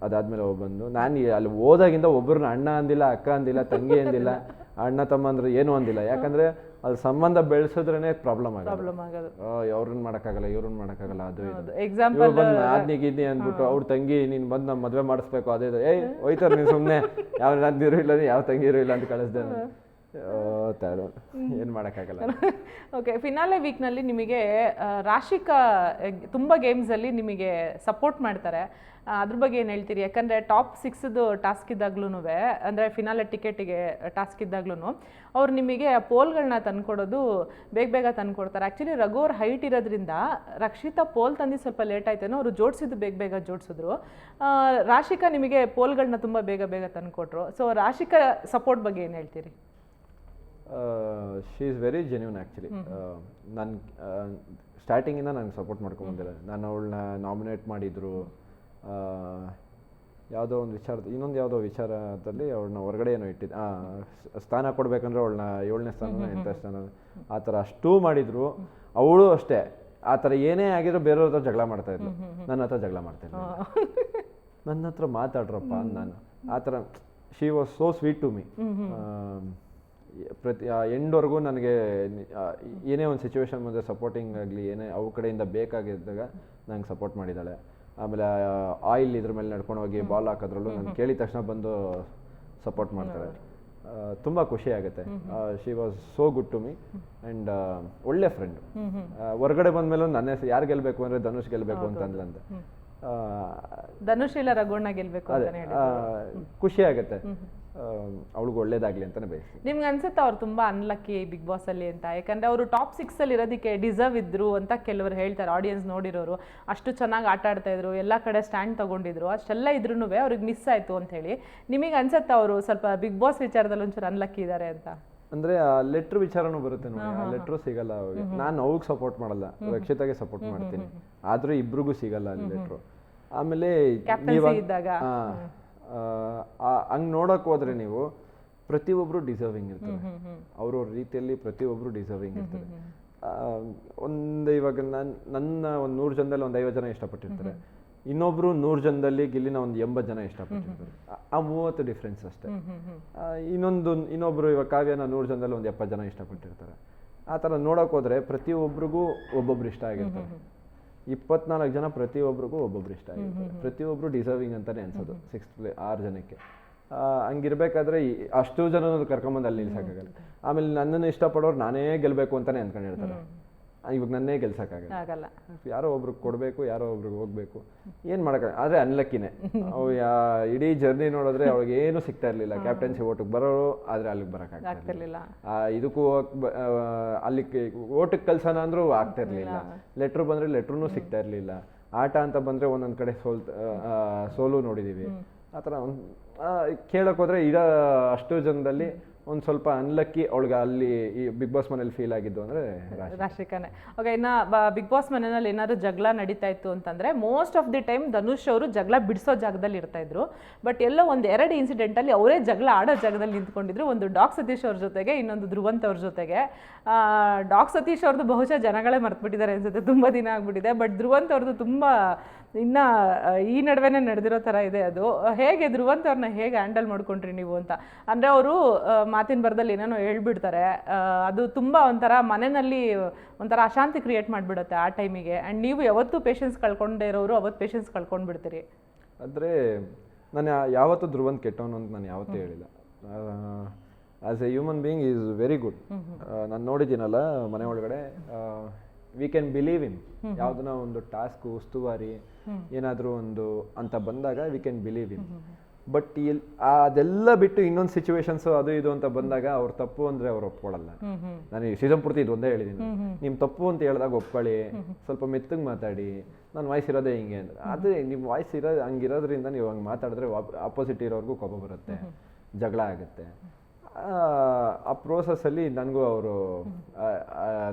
ಅದಾದ್ಮೇಲೆ ಬಂದು ನಾನು ಅಲ್ಲಿ ಹೋದಾಗಿಂದ ಒಬ್ಬರನ್ನ ಅಣ್ಣ ಅಂದಿಲ್ಲ, ಅಕ್ಕ ಅಂದಿಲ್ಲ, ತಂಗಿ ಅಂದಿಲ್ಲ, ಅಣ್ಣ ತಮ್ಮ ಅಂದ್ರೆ ಏನೂ ಅಂದಿಲ್ಲ. ಯಾಕಂದ್ರೆ ಅಲ್ಲಿ ಸಂಬಂಧ ಬೆಳೆಸಿದ್ರೇನೆ ಪ್ರಾಬ್ಲಮ್ ಆಗೋದು. ಅವ್ರನ್ನ ಮಾಡೋಕ್ಕಾಗಲ್ಲ, ಇವ್ರನ್ನ ಮಾಡೋಕ್ಕಾಗಲ್ಲ, ಅದು ಎಕ್ಸಾಂಪಲ್ ಬಂದು ಆದ್ನಿಗಿದ್ನಿ ಅಂದ್ಬಿಟ್ಟು ಅವ್ರ ತಂಗಿ ನೀನು ಬಂದು ನಮ್ಮ ಮದುವೆ ಮಾಡಿಸ್ಬೇಕು, ಅದೇ ಹೋಯ್ತಾರೆ ನೀನು ಸುಮ್ಮನೆ, ಯಾವ ನಾದ್ನೀರು ಇಲ್ಲ, ಯಾವ ತಂಗಿರು ಇಲ್ಲ ಅಂತ ಕಳಿಸ್ದೆ. ಏನು ಮಾಡೋಕ್ಕಾಗಲ್ಲ. ಓಕೆ, ಫಿನಾಲೆ ವೀಕ್ನಲ್ಲಿ ನಿಮಗೆ ರಾಶಿಕಾ ತುಂಬ ಗೇಮ್ಸಲ್ಲಿ ನಿಮಗೆ ಸಪೋರ್ಟ್ ಮಾಡ್ತಾರೆ, ಅದ್ರ ಬಗ್ಗೆ ಏನು ಹೇಳ್ತೀರಿ? ಯಾಕಂದರೆ ಟಾಪ್ 6 ಟಾಸ್ಕ್ ಇದ್ದಾಗ್ಲೂ, ಅಂದರೆ ಫಿನಾಲೆ ಟಿಕೆಟಿಗೆ ಟಾಸ್ಕ್ ಇದ್ದಾಗ್ಲೂ ಅವ್ರು ನಿಮಗೆ ಪೋಲ್ಗಳನ್ನ ತಂದ್ಕೊಡೋದು ಬೇಗ ತಂದ್ಕೊಡ್ತಾರೆ. ಆ್ಯಕ್ಚುಲಿ ರಘು ಅವ್ರ ಹೈಟ್ ಇರೋದ್ರಿಂದ ರಕ್ಷಿತಾ ಪೋಲ್ ತಂದು ಸ್ವಲ್ಪ ಲೇಟ್ ಆಯ್ತೇನೋ, ಅವರು ಜೋಡಿಸಿದ್ದು ಬೇಗ ಜೋಡಿಸಿದ್ರು. ರಾಶಿಕಾ ನಿಮಗೆ ಪೋಲ್ಗಳನ್ನ ತುಂಬ ಬೇಗ ತಂದ್ಕೊಟ್ರು. ಸೊ ರಾಶಿಕಾ ಸಪೋರ್ಟ್ ಬಗ್ಗೆ ಏನು ಹೇಳ್ತೀರಿ? She is very genuine actually. ನಾನು ಸ್ಟಾರ್ಟಿಂಗಿಂದ ನನಗೆ ಸಪೋರ್ಟ್ ಮಾಡ್ಕೊಂಬಂದಿಲ್ಲ. ನಾನು ಅವಳನ್ನ ನಾಮಿನೇಟ್ ಮಾಡಿದ್ರು ಯಾವುದೋ ಒಂದು ಇನ್ನೊಂದು ಯಾವುದೋ ವಿಚಾರದಲ್ಲಿ ಅವಳನ್ನ ಹೊರಗಡೆ ಏನೋ ಇಟ್ಟಿದ್ದು, ಸ್ಥಾನ ಕೊಡ್ಬೇಕಂದ್ರೆ ಅವಳನ್ನ 7ನೇ ಸ್ಥಾನ 8ನೇ ಸ್ಥಾನ ಆ ಥರ ಅಷ್ಟೂ ಮಾಡಿದ್ರು. ಅವಳು ಅಷ್ಟೇ, ಆ ಥರ ಏನೇ ಆಗಿದ್ರು ಬೇರೆಯವ್ರ ಹತ್ರ ಜಗಳ ಮಾಡ್ತಾಯಿದ್ಲು, ನನ್ನ ಹತ್ರ ಜಗಳ ಮಾಡ್ತಾಯಿದ್ಲು. ನನ್ನ ಹತ್ರ ಮಾತಾಡ್ರಪ್ಪ ನಾನು ಆ ಥರ. She was so sweet to me. ಪ್ರತಿ ಎಂಡ್ವರೆಗೂ ನನಗೆ ಏನೇ ಒಂದು ಸಿಚುವೇಶನ್ ಮುಂದೆ ಸಪೋರ್ಟಿಂಗ್ ಆಗಲಿ ಏನೇ ಅವ್ರ ಕಡೆಯಿಂದ ಬೇಕಾಗಿದ್ದಾಗ ನಂಗೆ ಸಪೋರ್ಟ್ ಮಾಡಿದ್ದಾಳೆ. ಆಮೇಲೆ ಆಯಿಲ್ ಇದ್ರ ಮೇಲೆ ನಡ್ಕೊಂಡು ಹೋಗಿ ಬಾಲ್ ಹಾಕೋದ್ರಲ್ಲೂ ನಾನು ಕೇಳಿದ ತಕ್ಷಣ ಬಂದು ಸಪೋರ್ಟ್ ಮಾಡ್ತಾಳೆ. ತುಂಬ ಖುಷಿ ಆಗುತ್ತೆ. She was so good to me and ಒಳ್ಳೆ ಫ್ರೆಂಡ್. ಹೊರಗಡೆ ಬಂದಮೇಲೂ ನನ್ನೇ ಯಾರು ಗೆಲ್ಲಬೇಕು ಅಂದರೆ ಧನುಷ್ ಗೆಲ್ಲಬೇಕು ಅಂತ ಅಂದ್ಲಂತೆ. ಧನುಷ್ ಇಲ್ಲ ರಘುಣ್ಣ ಗೆಲ್ಲಬೇಕು ಖುಷಿ ಆಗುತ್ತೆ. ಅವಳಿಗೆ ಒಳ್ಳೇದಾಗಲಿ ಅಂತಲೇ ಬಯಸ್ತೀನಿ. ನಿಮ್ಗೆ ಅನ್ಸುತ್ತೆ ಅವ್ರು ತುಂಬ ಅನ್ಲಕ್ಕಿ ಬಿಗ್ ಬಾಸಲ್ಲಿ ಅಂತ? ಯಾಕಂದರೆ ಅವರು ಟಾಪ್ 6 ಇರೋದಕ್ಕೆ ಡಿಸರ್ವ್ ಇದ್ರು ಅಂತ ಕೆಲವರು ಹೇಳ್ತಾರೆ, ಆಡಿಯನ್ಸ್ ನೋಡಿರೋರು. ಅಷ್ಟು ಚೆನ್ನಾಗಿ ಆಟ ಆಡ್ತಾಯಿದ್ರು, ಎಲ್ಲ ಕಡೆ ಸ್ಟ್ಯಾಂಡ್ ತೊಗೊಂಡಿದ್ರು, ಅಷ್ಟೆಲ್ಲ ಇದ್ರೂ ಅವ್ರಿಗೆ ಮಿಸ್ ಆಯಿತು ಅಂತ ಹೇಳಿ. ನಿಮಗೆ ಅನ್ಸುತ್ತೆ ಅವರು ಸ್ವಲ್ಪ ಬಿಗ್ ಬಾಸ್ ವಿಚಾರದಲ್ಲಿ ಒಂಚೂರು ಅನ್ಲಕ್ಕಿ ಇದ್ದಾರೆ ಅಂತ? ಅಂದರೆ ಆ ಲೆಟ್ರ್ ವಿಚಾರನೂ ಬರುತ್ತೆ ನೋಡಿ, ಆ ಲೆಟ್ರು ಸಿಗಲ್ಲ ಅವಾಗ. ನಾನು ಅವ್ರಿಗೆ ಸಪೋರ್ಟ್ ಮಾಡಲ್ಲ, ರಕ್ಷಿತಾಗೆ ಸಪೋರ್ಟ್ ಮಾಡ್ತೀನಿ, ಆದರೂ ಇಬ್ರಿಗೂ ಸಿಗಲ್ಲ ಅಲ್ಲಿ ಲೆಟ್ರು. ಆಮೇಲೆ ಹಂಗೆ ನೋಡೋಕೆ ಹೋದ್ರೆ ನೀವು ಪ್ರತಿಯೊಬ್ಬರು ಡಿಸರ್ವಿಂಗ್ ಇರ್ತಾರೆ, ಅವ್ರವ್ರ ರೀತಿಯಲ್ಲಿ ಪ್ರತಿಯೊಬ್ಬರು ಡಿಸರ್ವಿಂಗ್ ಇರ್ತಾರೆ. ಇವಾಗ ನನ್ನ ಒಂದು 100 ಜನದಲ್ಲಿ ಒಂದು 50 ಜನ ಇಷ್ಟಪಟ್ಟಿರ್ತಾರೆ, ಇನ್ನೊಬ್ರು 100 ಜನದಲ್ಲಿ ಗಿಲ್ಲಿನ ಒಂದು 80 ಜನ ಇಷ್ಟಪಟ್ಟಿರ್ತಾರೆ. ಆ 30 ಡಿಫ್ರೆನ್ಸ್ ಅಷ್ಟೇ. ಇನ್ನೊಬ್ರು ಇವಾಗ ಕಾವ್ಯನ 100 ಜನದಲ್ಲಿ ಒಂದು 70 ಜನ ಇಷ್ಟಪಟ್ಟಿರ್ತಾರೆ. ಆ ಥರ ನೋಡೋಕೆ ಹೋದ್ರೆ ಪ್ರತಿಯೊಬ್ಬರಿಗೂ ಒಬ್ಬೊಬ್ರು ಇಷ್ಟ ಆಗಿರ್ತಾರೆ. 24 ಜನ ಪ್ರತಿಯೊಬ್ಬರಿಗೂ ಒಬ್ಬೊಬ್ರು ಇಷ್ಟ ಆಗಿರ್ತಾರೆ. ಪ್ರತಿಯೊಬ್ಬರು ಡಿಸರ್ವಿಂಗ್ ಅಂತಾನೆ ಅನ್ಸೋದು 6 ಜನಕ್ಕೆ. ಹಂಗಿರ್ಬೇಕಾದ್ರೆ ಅಷ್ಟು ಜನ ಕರ್ಕೊಂಬಂದು ಅಲ್ಲಿ ನಿಲ್ಸಕ್ಕಾಗಲ್ಲ. ಆಮೇಲೆ ನನ್ನನ್ನು ಇಷ್ಟಪಡೋರು ನಾನೇ ಗೆಲ್ಲಬೇಕು ಅಂತಾನೆ ಅಂದ್ಕೊಂಡಿರ್ತಾರೆ. ಇವಾಗ ನನ್ನೇ ಗೆಲ್ಸಕ್ಕಾಗಲ್ಲ, ಯಾರೋ ಒಬ್ರಿಗೆ ಕೊಡಬೇಕು, ಯಾರೋ ಒಬ್ರಿಗೆ ಹೋಗ್ಬೇಕು, ಏನು ಮಾಡೋಕ್ಕಾಗ. ಆದರೆ ಅನ್ಲಕ್ಕಿನೇ ಅವು ಇಡೀ ಜರ್ನಿ ನೋಡಿದ್ರೆ ಅವ್ಳಿಗೆ ಏನೂ ಸಿಗ್ತಾ ಇರಲಿಲ್ಲ. ಕ್ಯಾಪ್ಟನ್ಸಿ ಓಟಿಗೆ ಬರೋರು, ಆದರೆ ಅಲ್ಲಿಗೆ ಬರೋಕ್ಕಾಗ್ತಿರ್ಲಿಲ್ಲ. ಇದಕ್ಕೂ ಅಲ್ಲಿ ಓಟಿಗೆ ಕಳ್ಸೋಣ ಅಂದ್ರೂ ಆಗ್ತಾ ಇರಲಿಲ್ಲ. ಲೆಟ್ರು ಬಂದರೆ ಲೆಟ್ರೂ ಸಿಗ್ತಾ ಇರಲಿಲ್ಲ. ಆಟ ಅಂತ ಬಂದರೆ ಒಂದೊಂದು ಕಡೆ ಸೋಲು ನೋಡಿದ್ದೀವಿ. ಆ ಥರ ಕೇಳಕ್ಕೆ ಹೋದರೆ ಅಷ್ಟು ಜನದಲ್ಲಿ ಒಂದು ಸ್ವಲ್ಪ ಅನ್ಲಕ್ಕಿ ಅವಳಿಗೆ ಅಲ್ಲಿ ಈ ಬಿಗ್ ಬಾಸ್ ಮನೇಲಿ ಫೀಲ್ ಆಗಿದ್ದು ಅಂದರೆ ರಾಶಿಕಾನೆ. ಓಕೆ, ಇನ್ನು ಬಿಗ್ ಬಾಸ್ ಮನೆಯಲ್ಲಿ ಏನಾದ್ರು ಜಗಳ ನಡೀತಾ ಇತ್ತು ಅಂತಂದರೆ most of the time Dhanush ಅವರು ಜಗಳ ಬಿಡಿಸೋ ಜಾಗದಲ್ಲಿ ಇರ್ತಾಯಿದ್ರು. ಬಟ್ ಎಲ್ಲೋ 1-2 ಇನ್ಸಿಡೆಂಟಲ್ಲಿ ಅವರೇ ಜಗಳ ಆಡೋ ಜಾಗದಲ್ಲಿ ನಿಂತ್ಕೊಂಡಿದ್ರು. ಒಂದು ಡಾಗ್ ಸತೀಶ್ ಅವ್ರ ಜೊತೆಗೆ, ಇನ್ನೊಂದು ಧ್ರುವಂತ್ ಅವ್ರ ಜೊತೆಗೆ. ಡಾಗ್ ಸತೀಶ್ ಅವ್ರದ್ದು ಬಹುಶಃ ಜನಗಳೇ ಮರ್ತ್ಬಿಟ್ಟಿದ್ದಾರೆ ಅನ್ಸುತ್ತೆ, ತುಂಬ ದಿನ ಆಗ್ಬಿಟ್ಟಿದೆ. ಬಟ್ ಧ್ರುವಂತ್ ಅವ್ರದ್ದು ತುಂಬ ಇನ್ನು ಈ ನಡುವೆನೇ ನಡೆದಿರೋ ಥರ ಇದೆ ಅದು. ಹೇಗೆ ಧ್ರುವಂತ್ ಅವ್ರನ್ನ ಹೇಗೆ ಹ್ಯಾಂಡಲ್ ಮಾಡ್ಕೊಂಡ್ರಿ ನೀವು ಅಂತ? ಅಂದರೆ ಅವರು ಮಾತಿನ ಬರದಲ್ಲಿ ಏನೇನೋ ಹೇಳ್ಬಿಡ್ತಾರೆ, ಅದು ತುಂಬ ಒಂಥರ ಮನೆಯಲ್ಲಿ ಒಂಥರ ಅಶಾಂತಿ ಕ್ರಿಯೇಟ್ ಮಾಡಿಬಿಡುತ್ತೆ ಆ ಟೈಮಿಗೆ. ಆ್ಯಂಡ್ ನೀವು ಯಾವತ್ತೂ ಪೇಷನ್ಸ್ ಕಳ್ಕೊಂಡೇ ಇರೋರು ಅವತ್ತು ಪೇಷನ್ಸ್ ಕಳ್ಕೊಂಡ್ಬಿಡ್ತೀರಿ. ಅಂದರೆ ನಾನು ಯಾವತ್ತೂ ಧ್ರುವಂತ್ ಕೆಟ್ಟವನು ಅಂತ ನಾನು ಯಾವತ್ತೂ ಹೇಳಿಲ್ಲ. As A human being is very good. ನಾನು ನೋಡಿದ್ದೀನಲ್ಲ ಮನೆ ಒಳಗಡೆ, ವಿ ಕ್ಯಾನ್ ಬಿಲೀವ್ ಇಮ್. ಯಾವುದನ್ನ ಒಂದು ಟಾಸ್ಕ್ ಉಸ್ತುವಾರಿ ಏನಾದರೂ ಒಂದು ಅಂತ ಬಂದಾಗ we can believe him. But ಅದೆಲ್ಲ ಬಿಟ್ಟು ಇನ್ನೊಂದು ಸಿಚುವೇಶನ್ಸು ಅದು ಇದು ಅಂತ ಬಂದಾಗ ಅವ್ರ ತಪ್ಪು ಅಂದರೆ ಅವ್ರು ಒಪ್ಕೊಳ್ಳಲ್ಲ. ನಾನು ಈ ಸೀಸನ್ ಪೂರ್ತಿ ಇದು ಒಂದೇ ಹೇಳಿದ್ದೀನಿ, ನಿಮ್ಮ ತಪ್ಪು ಅಂತ ಹೇಳಿದಾಗ ಒಪ್ಕೊಳ್ಳಿ, ಸ್ವಲ್ಪ ಮೆತ್ತಗೆ ಮಾತಾಡಿ, ನನ್ನ ವಾಯ್ಸ್ ಇರೋದೇ ಹಿಂಗೆ ಅಂದರೆ ಅದೇ ನಿಮ್ಮ ವಾಯ್ಸ್ ಹಂಗಿರೋದ್ರಿಂದ ನೀವು ಹಂಗೆ ಮಾತಾಡಿದ್ರೆ ಆಪೋಸಿಟ್ ಇರೋರ್ಗೂ ಕೋಪ ಬರುತ್ತೆ, ಜಗಳ ಆಗುತ್ತೆ. ಆ ಪ್ರೋಸೆಸ್ಸಲ್ಲಿ ನನಗೂ ಅವರು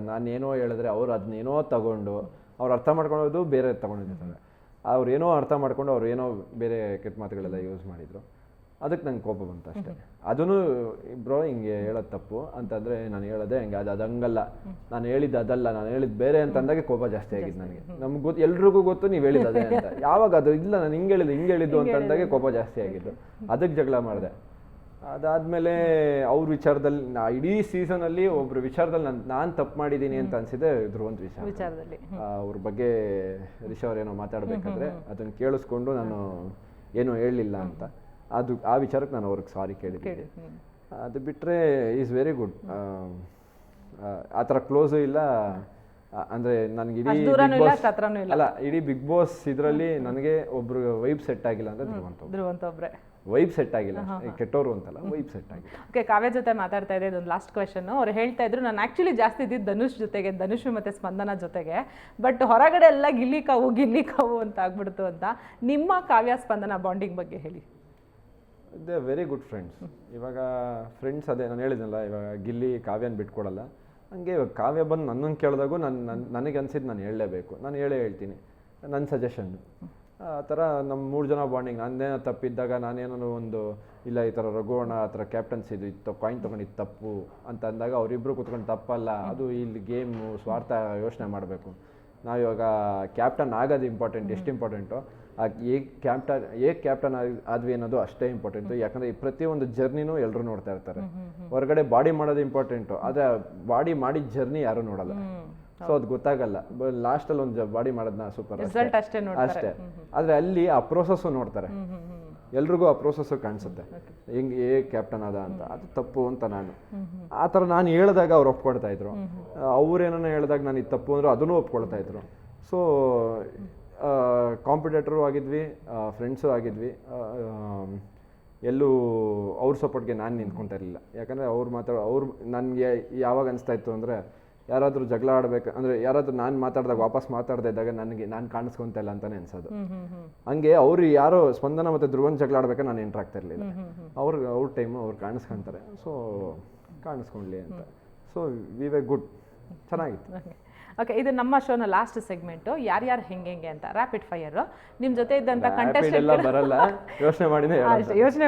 ನಾನೇನೋ ಹೇಳಿದ್ರೆ ಅವ್ರು ಅದನ್ನೇನೋ ತಗೊಂಡು ಅವ್ರು ಅರ್ಥ ಮಾಡ್ಕೊಳ್ಳೋದು ಬೇರೆ ತಗೊಂಡಿರ್ತಾರೆ. ಅವ್ರು ಏನೋ ಅರ್ಥ ಮಾಡ್ಕೊಂಡು ಅವ್ರು ಏನೋ ಬೇರೆ ಕೆಟ್ಟ ಮಾತುಗಳೆಲ್ಲ ಯೂಸ್ ಮಾಡಿದರು, ಅದಕ್ಕೆ ನಂಗೆ ಕೋಪ ಬಂತು ಅಷ್ಟೇ. ಅದೂ ಬ್ರೋ ಹಿಂಗೆ ಹೇಳೋದು ತಪ್ಪು ಅಂತಂದರೆ ನಾನು ಹೇಳೋದೆ ಹಂಗೆ, ಅದು ಹಂಗಲ್ಲ, ನಾನು ಹೇಳಿದ್ದು ಅದಲ್ಲ, ನಾನು ಹೇಳಿದ್ದು ಬೇರೆ ಅಂತಂದಾಗೆ ಕೋಪ ಜಾಸ್ತಿ ಆಗಿದ್ದು ನನಗೆ. ನಮ್ಗೆ ಗೊತ್ತು, ಎಲ್ರಿಗೂ ಗೊತ್ತು ನೀವು ಹೇಳಿದ್ದು ಅದೇ ಅಂತ. ಯಾವಾಗ ಅದು ಇಲ್ಲ ನಾನು ಹಿಂಗೆ ಹೇಳಿದ್ದು ಅಂತಂದಾಗೆ ಕೋಪ ಜಾಸ್ತಿ ಆಗಿದ್ದು, ಅದಕ್ಕೆ ಜಗಳ ಮಾಡಿದೆ. ಅದಾದಮೇಲೆ ಅವ್ರ ವಿಚಾರದಲ್ಲಿ ಇಡೀ ಸೀಸನಲ್ಲಿ ಒಬ್ರು ವಿಚಾರದಲ್ಲಿ ನಾನು ತಪ್ಪು ಮಾಡಿದ್ದೀನಿ ಅಂತ ಅನಿಸಿದೆ ಧ್ರುವಂತ್ ವಿಚಾರದಲ್ಲಿ. ಅವ್ರ ಬಗ್ಗೆ ರಿಷಾ ಅವ್ರೇನೋ ಮಾತಾಡಬೇಕಾದ್ರೆ ಅದನ್ನು ಕೇಳಿಸ್ಕೊಂಡು ನಾನು ಏನೂ ಹೇಳಲಿಲ್ಲ ಅಂತ, ಆ ವಿಚಾರಕ್ಕೆ ನಾನು ಅವ್ರಿಗೆ ಸಾರಿ ಕೇಳಿದ್ದೀನಿ. ಅದು ಬಿಟ್ಟರೆ ಈಸ್ ವೆರಿ ಗುಡ್. ಆ ಥರ ಕ್ಲೋಸು ಇಲ್ಲ, ಅಂದರೆ ನನಗೆ ಇಡೀ ಬಿಗ್ ಬಾಸ್ ಇದರಲ್ಲಿ ನನಗೆ ಒಬ್ರು ವೈಬ್ ಸೆಟ್ ಆಗಿಲ್ಲ ಅಂದರೆ ಧ್ರುವಂತ್ ಒಬ್ಬರೇ. ವೈಬ್ ಸೆಟ್ ಆಗಿಲ್ಲ, ಕೆಟ್ಟವರು ಅಂತಲ್ಲ, ವೈಬ್ ಸೆಟ್ ಆಗಿಲ್ಲ. ಓಕೆ, ಕಾವ್ಯ ಜೊತೆ ಮಾತಾಡ್ತಾ ಇದ್ದೆ, ಇದೊಂದು ಲಾಸ್ಟ್ ಕ್ವೆಶನ್. ಅವ್ರು ಹೇಳ್ತಾ ಇದ್ರು ನಾನು ಆ್ಯಕ್ಚುಲಿ ಜಾಸ್ತಿ ಇದ್ದಿದ್ದು ಧನುಷ್ ಮತ್ತು ಸ್ಪಂದನ ಜೊತೆಗೆ, ಬಟ್ ಹೊರಗಡೆ ಎಲ್ಲ ಗಿಲ್ಲಿ ಕಾವು ಅಂತ ಆಗ್ಬಿಡ್ತು ಅಂತ. ನಿಮ್ಮ ಕಾವ್ಯ ಸ್ಪಂದನ ಬಾಂಡಿಂಗ್ ಬಗ್ಗೆ ಹೇಳಿ. They very good friends. ಇವಾಗ ಫ್ರೆಂಡ್ಸ್ ಅದೇ ನಾನು ಹೇಳಿದ್ನಲ್ಲ, ಇವಾಗ ಗಿಲ್ಲಿ ಕಾವ್ಯನ ಬಿಟ್ಕೊಡಲ್ಲ. ಹಂಗೆ ಇವಾಗ ಕಾವ್ಯ ಬಂದು ನನ್ನನ್ನು ಕೇಳಿದಾಗೂ ನನಗೆ ಅನ್ಸಿದ್ದು ನಾನು ಹೇಳಲೇಬೇಕು, ನಾನು ಹೇಳ್ತೀನಿ ನನ್ನ ಸಜೆಷನ್. ಆ ಥರ ನಮ್ಮ 3 ಜನ ಬಾಂಡಿಂಗ್. ನಾನೇನೋ ತಪ್ಪಿದ್ದಾಗ ನಾನೇನೋ ಒಂದು ಇಲ್ಲ ಈ ಥರ ರಘುವಣ್ಣ ಆ ಥರ ಕ್ಯಾಪ್ಟನ್ಸ್ ಇತ್ತು ಕಾಯಿನ್ ತೊಗೊಂಡಿದ್ದು ತಪ್ಪು ಅಂತ ಅಂದಾಗ ಅವರಿಬ್ಬರು ಕೂತ್ಕೊಂಡು ತಪ್ಪಲ್ಲ, ಅದು ಇಲ್ಲಿ ಗೇಮು ಸ್ವಾರ್ಥ ಯೋಚನೆ ಮಾಡಬೇಕು. ನಾವಿವಾಗ ಕ್ಯಾಪ್ಟನ್ ಆಗೋದು ಇಂಪಾರ್ಟೆಂಟ್, ಎಷ್ಟು ಇಂಪಾರ್ಟೆಂಟು ಹೇಗೆ ಕ್ಯಾಪ್ಟನ್ ಆದ್ವಿ ಅನ್ನೋದು ಅಷ್ಟೇ ಇಂಪಾರ್ಟೆಂಟು. ಯಾಕಂದರೆ ಈ ಪ್ರತಿಯೊಂದು ಜರ್ನಿನೂ ಎಲ್ಲರೂ ನೋಡ್ತಾ ಇರ್ತಾರೆ. ಹೊರಗಡೆ ಬಾಡಿ ಮಾಡೋದು ಇಂಪಾರ್ಟೆಂಟು, ಆದರೆ ಬಾಡಿ ಮಾಡಿದ ಜರ್ನಿ ಯಾರೂ ನೋಡಲ್ಲ. ಸೊ ಅದು ಗೊತ್ತಾಗಲ್ಲ. ಲಾಸ್ಟಲ್ಲಿ ಒಂದು ಬಾಡಿ ಮಾಡೋದನ್ನ ಸೂಪರ್ ಅಷ್ಟೇ. ಆದರೆ ಅಲ್ಲಿ ಆ ಪ್ರೋಸೆಸ್ಸು ನೋಡ್ತಾರೆ, ಎಲ್ರಿಗೂ ಆ ಪ್ರೋಸೆಸ್ಸು ಕಾಣಿಸುತ್ತೆ, ಹೇಗೆ ಕ್ಯಾಪ್ಟನ್ ಅದ ಅಂತ. ಅದು ತಪ್ಪು ಅಂತ ನಾನು ಆ ಥರ ನಾನು ಹೇಳಿದಾಗ ಅವ್ರು ಒಪ್ಕೊಳ್ತಾ ಇದ್ರು. ಅವ್ರೇನೋ ಹೇಳಿದಾಗ ನಾನು ಇದು ತಪ್ಪು ಅಂದರು ಅದನ್ನು ಒಪ್ಕೊಳ್ತಾ ಇದ್ರು. ಸೊ ಕಾಂಪಿಟೇಟರು ಆಗಿದ್ವಿ, ಫ್ರೆಂಡ್ಸು ಆಗಿದ್ವಿ. ಎಲ್ಲೂ ಅವ್ರ ಸಪೋರ್ಟ್ಗೆ ನಾನು ನಿಂತ್ಕೊತಾ ಇರಲಿಲ್ಲ. ಯಾಕಂದರೆ ಅವ್ರು ನನಗೆ ಯಾವಾಗ ಅನಿಸ್ತಾ ಇತ್ತು ಅಂದರೆ, ಯಾರಾದರೂ ಜಗಳ ಆಡ್ಬೇಕು ಅಂದರೆ, ಯಾರಾದರೂ ನಾನು ಮಾತಾಡಿದಾಗ ವಾಪಸ್ ಮಾತಾಡದೇ ಇದ್ದಾಗ ನಾನು ಕಾಣಿಸ್ಕೊತಾ ಇಲ್ಲ ಅಂತಲೇ ಅನ್ಸೋದು. ಹಂಗೆ ಅವ್ರು ಯಾರೋ ಸ್ಪಂದನ ಮತ್ತು ಧ್ರುವಂತ್ ಜಗಳ ಆಡ್ಬೇಕಾದ್ರೆ ನಾನು ಎಂಟ್ರ್ ಆಗ್ತಾ ಇರಲಿಲ್ಲ. ಅವ್ರ ಟೈಮು ಅವ್ರು ಕಾಣಿಸ್ಕೊಂತಾರೆ, ಸೊ ಕಾಣಿಸ್ಕೊಳ್ಳಿ ಅಂತ. ಸೊ ವಿ ವೇ ಗುಡ್, ಚೆನ್ನಾಗಿತ್ತು. ಓಕೆ, ಇದು ನಮ್ಮ ಶೋನ ಲಾಸ್ಟ್ ಸೆಗ್ಮೆಂಟು, ಯಾರ್ಯಾರು ಹೆಂಗೆ ಅಂತ ರ್ಯಾಪಿಡ್ ಫೈರು. ನಿಮ್ಮ ಜೊತೆ ಇದ್ದಂಥ ಕಂಟೆಸ್ಟೆಂಟ್ ಬರಲ್ಲ, ಯೋಚನೆ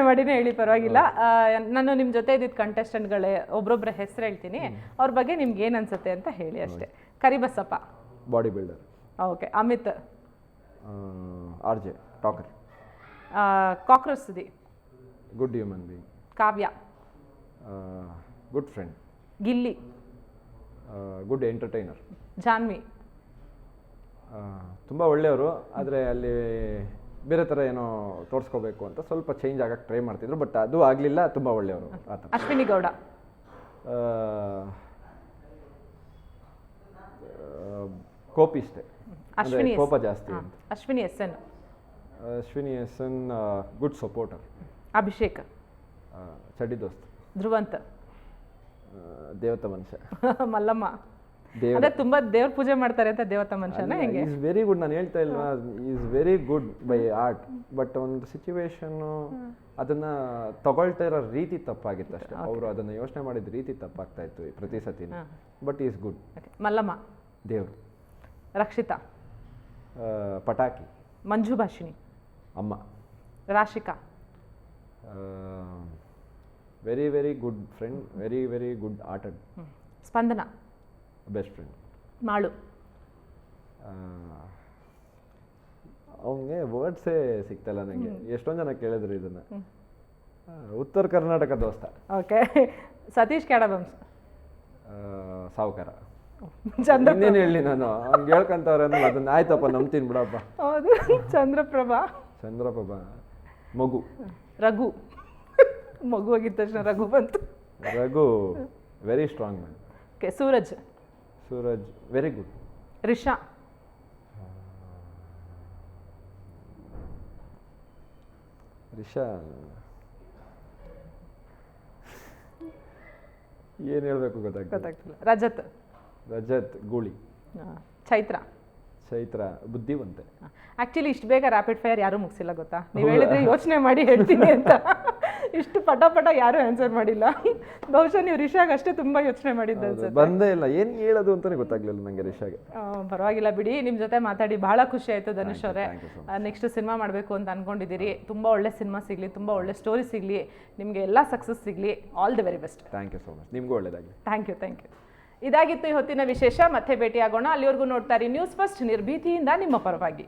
ಮಾಡಿನೇ ಹೇಳಿ, ಪರವಾಗಿಲ್ಲ. ನಾನು ನಿಮ್ಮ ಜೊತೆ ಇದ್ದಿದ್ದ ಕಂಟೆಸ್ಟೆಂಟ್ಗಳೇ ಒಬ್ಬೊಬ್ಬರ ಹೆಸರು ಹೇಳ್ತೀನಿ, ಅವ್ರ ಬಗ್ಗೆ ನಿಮ್ಗೆ ಏನು ಅನ್ಸುತ್ತೆ ಅಂತ ಹೇಳಿ ಅಷ್ಟೇ. Karibasappa body builder. Okay. Amit RJ talker. Cockroach Sudhi good human being. Kavya good friend. Gilli good entertainer. Janvi ತುಂಬ ಒಳ್ಳೆಯವರು, ಆದರೆ ಅಲ್ಲಿ ಬೇರೆ ಥರ ಏನೋ ತೋರಿಸ್ಕೋಬೇಕು ಅಂತ ಸ್ವಲ್ಪ ಚೇಂಜ್ ಆಗಕ್ಕೆ ಟ್ರೈ ಮಾಡ್ತಿದ್ರು, ಬಟ್ ಅದು ಆಗಲಿಲ್ಲ. ತುಂಬ ಒಳ್ಳೆಯವರು ಆ ಥರ. ಅಶ್ವಿನಿ ಗೌಡ ಕೋಪಿಷ್ಟೇ, ಕೋಪ ಜಾಸ್ತಿ. Ashwini SN. Ashwini SN good supporter. Abhishek ಚಡ್ಡಿ ದೋಸ್ತ್. ಧ್ರುವಂತ್ ದೇವತಾ ಮನುಷ್ಯ. ಮಲ್ಲಮ್ಮ ಅದೇ ತುಂಬಾ ದೇವ್ರ ಪೂಜೆ ಮಾಡ್ತಾರೆ ಅಂತ ದೇವತಾ ಮನುಷ್ಯನ ಹೆಂಗೆ? Is very good. ನಾನು ಹೇಳ್ತಾ ಇಲ್ಲ, is very good bye art, but ಒಂದು ಸಿಚುವೇಶನ್ನು ಅದನ್ನ ತಗೊಳ್ತಾ ಇರೋ ರೀತಿ ತಪ್ಪಾಗಿತ್ತು ಅಷ್ಟೇ. ಅವರು ಅದನ್ನ ಯೋಚನೆ ಮಾಡಿದ ರೀತಿ ತಪ್ಪಾಗ್ತಾ ಇತ್ತು ಪ್ರತಿ ಸತಿ, ಬಟ್ ಈಸ್ ಗುಡ್. ಮಲ್ಲಮ್ಮ ದೇವ್ರು. ರಕ್ಷಿತಾ ಪಟಾಕಿ. ಮಂಜು ಭಾಷಿಣಿ ಅಮ್ಮ. Rashika very very good friend, very very good actor. Spandana best friend. Malu ಅವನಿಗೆ ವರ್ಡ್ಸೇ ಸಿಗ್ತಲ್ಲ ನನಗೆ. ಎಷ್ಟೊಂದು ಜನ ಕೇಳಿದ್ರು ಇದನ್ನ. ಉತ್ತರ ಕರ್ನಾಟಕ ದೋಸ್ತ. ಓಕೆ. ಸತೀಶ್ ಕ್ಯಾಡಬಮ್ಸ್. ಸಾವುಕಾರ. ಇನ್ನೇನು ಹೇಳಿ ನಾನು, ಅವ್ನಿಗೆ ಹೇಳ್ಕೊಂತವ್ರೆ ಅಂದ್ರೆ ಅದನ್ನ ಆಯ್ತಪ್ಪ ನಂಬ್ತೀನಿ ಬಿಡಪ್ಪ. ಹೌದು. ಚಂದ್ರಪ್ರಭಾ. ಚಂದ್ರಪ್ರಭಾ. ಮಗು. ರಘು. ಮಗು ಆಗಿದ ತಕ್ಷಣ ರಘು ಬಂತು. Raghu very strong man. Okay. Suraj. Suraj very good. Risha. Risha ಏನು ಹೇಳಬೇಕು ಗೊತ್ತಾಗ್ತಿಲ್ಲ. ರಜತ್. ರಜತ್ ಗೂಳಿ. ಚೈತ್ರ. ಚೈತ್ರ ಬುದ್ಧಿವಂತೆ. ಆ್ಯಕ್ಚುಲಿ ಇಷ್ಟು ಬೇಗ ರ್ಯಾಪಿಡ್ ಫೈರ್ ಯಾರೂ ಮುಗಿಸಿಲ್ಲ ಗೊತ್ತಾ, ನೀವು ಹೇಳಿದ್ರೆ ಯೋಚನೆ ಮಾಡಿ ಹೇಳ್ತೀನಿ ಅಂತ. ಇಷ್ಟು ಪಟ ಯಾರೂ ಆನ್ಸರ್ ಮಾಡಿಲ್ಲ. ಬಹುಶಃ ನೀವು ರಿಷಾಗ್ ಅಷ್ಟೇ ತುಂಬ ಯೋಚನೆ ಮಾಡಿದ್ದು ಅನ್ಸುತ್ತೆ. ಬಂದೇ ಇಲ್ಲ, ಏನು ಹೇಳೋದು ಅಂತಲೇ ಗೊತ್ತಾಗ್ಲಿಲ್ಲ ನನಗೆ ರಿಷಾಗೆ. ಪರವಾಗಿಲ್ಲ ಬಿಡಿ, ನಿಮ್ಮ ಜೊತೆ ಮಾತಾಡಿ ಬಹಳ ಖುಷಿ ಆಯಿತು ಧನುಷ್ ಅವರೇ. ನೆಕ್ಸ್ಟ್ ಸಿನಿಮಾ ಮಾಡಬೇಕು ಅಂತ ಅಂದ್ಕೊಂಡಿದ್ದೀರಿ. ತುಂಬ ಒಳ್ಳೆ ಸಿನಿಮಾ ಸಿಗಲಿ, ತುಂಬ ಒಳ್ಳೆ ಸ್ಟೋರಿ ಸಿಗಲಿ, ನಿಮಗೆ ಎಲ್ಲ ಸಕ್ಸಸ್ ಸಿಗಲಿ. All the very best. Thank you so much. ನಿಮಗೂ ಒಳ್ಳೆಯದಾಗಲಿ. Thank you. ಇದಾಗಿತ್ತು ಈ ಹೊತ್ತಿನ ವಿಶೇಷ. ಮತ್ತೆ ಭೇಟಿಯಾಗೋಣ. ಅಲ್ಲಿವರೆಗೂ ನೋಡ್ತಾ ಇರಿ ನ್ಯೂಸ್ ಫಸ್ಟ್, ನಿರ್ಭೀತಿಯಿಂದ ನಿಮ್ಮ ಪರವಾಗಿ.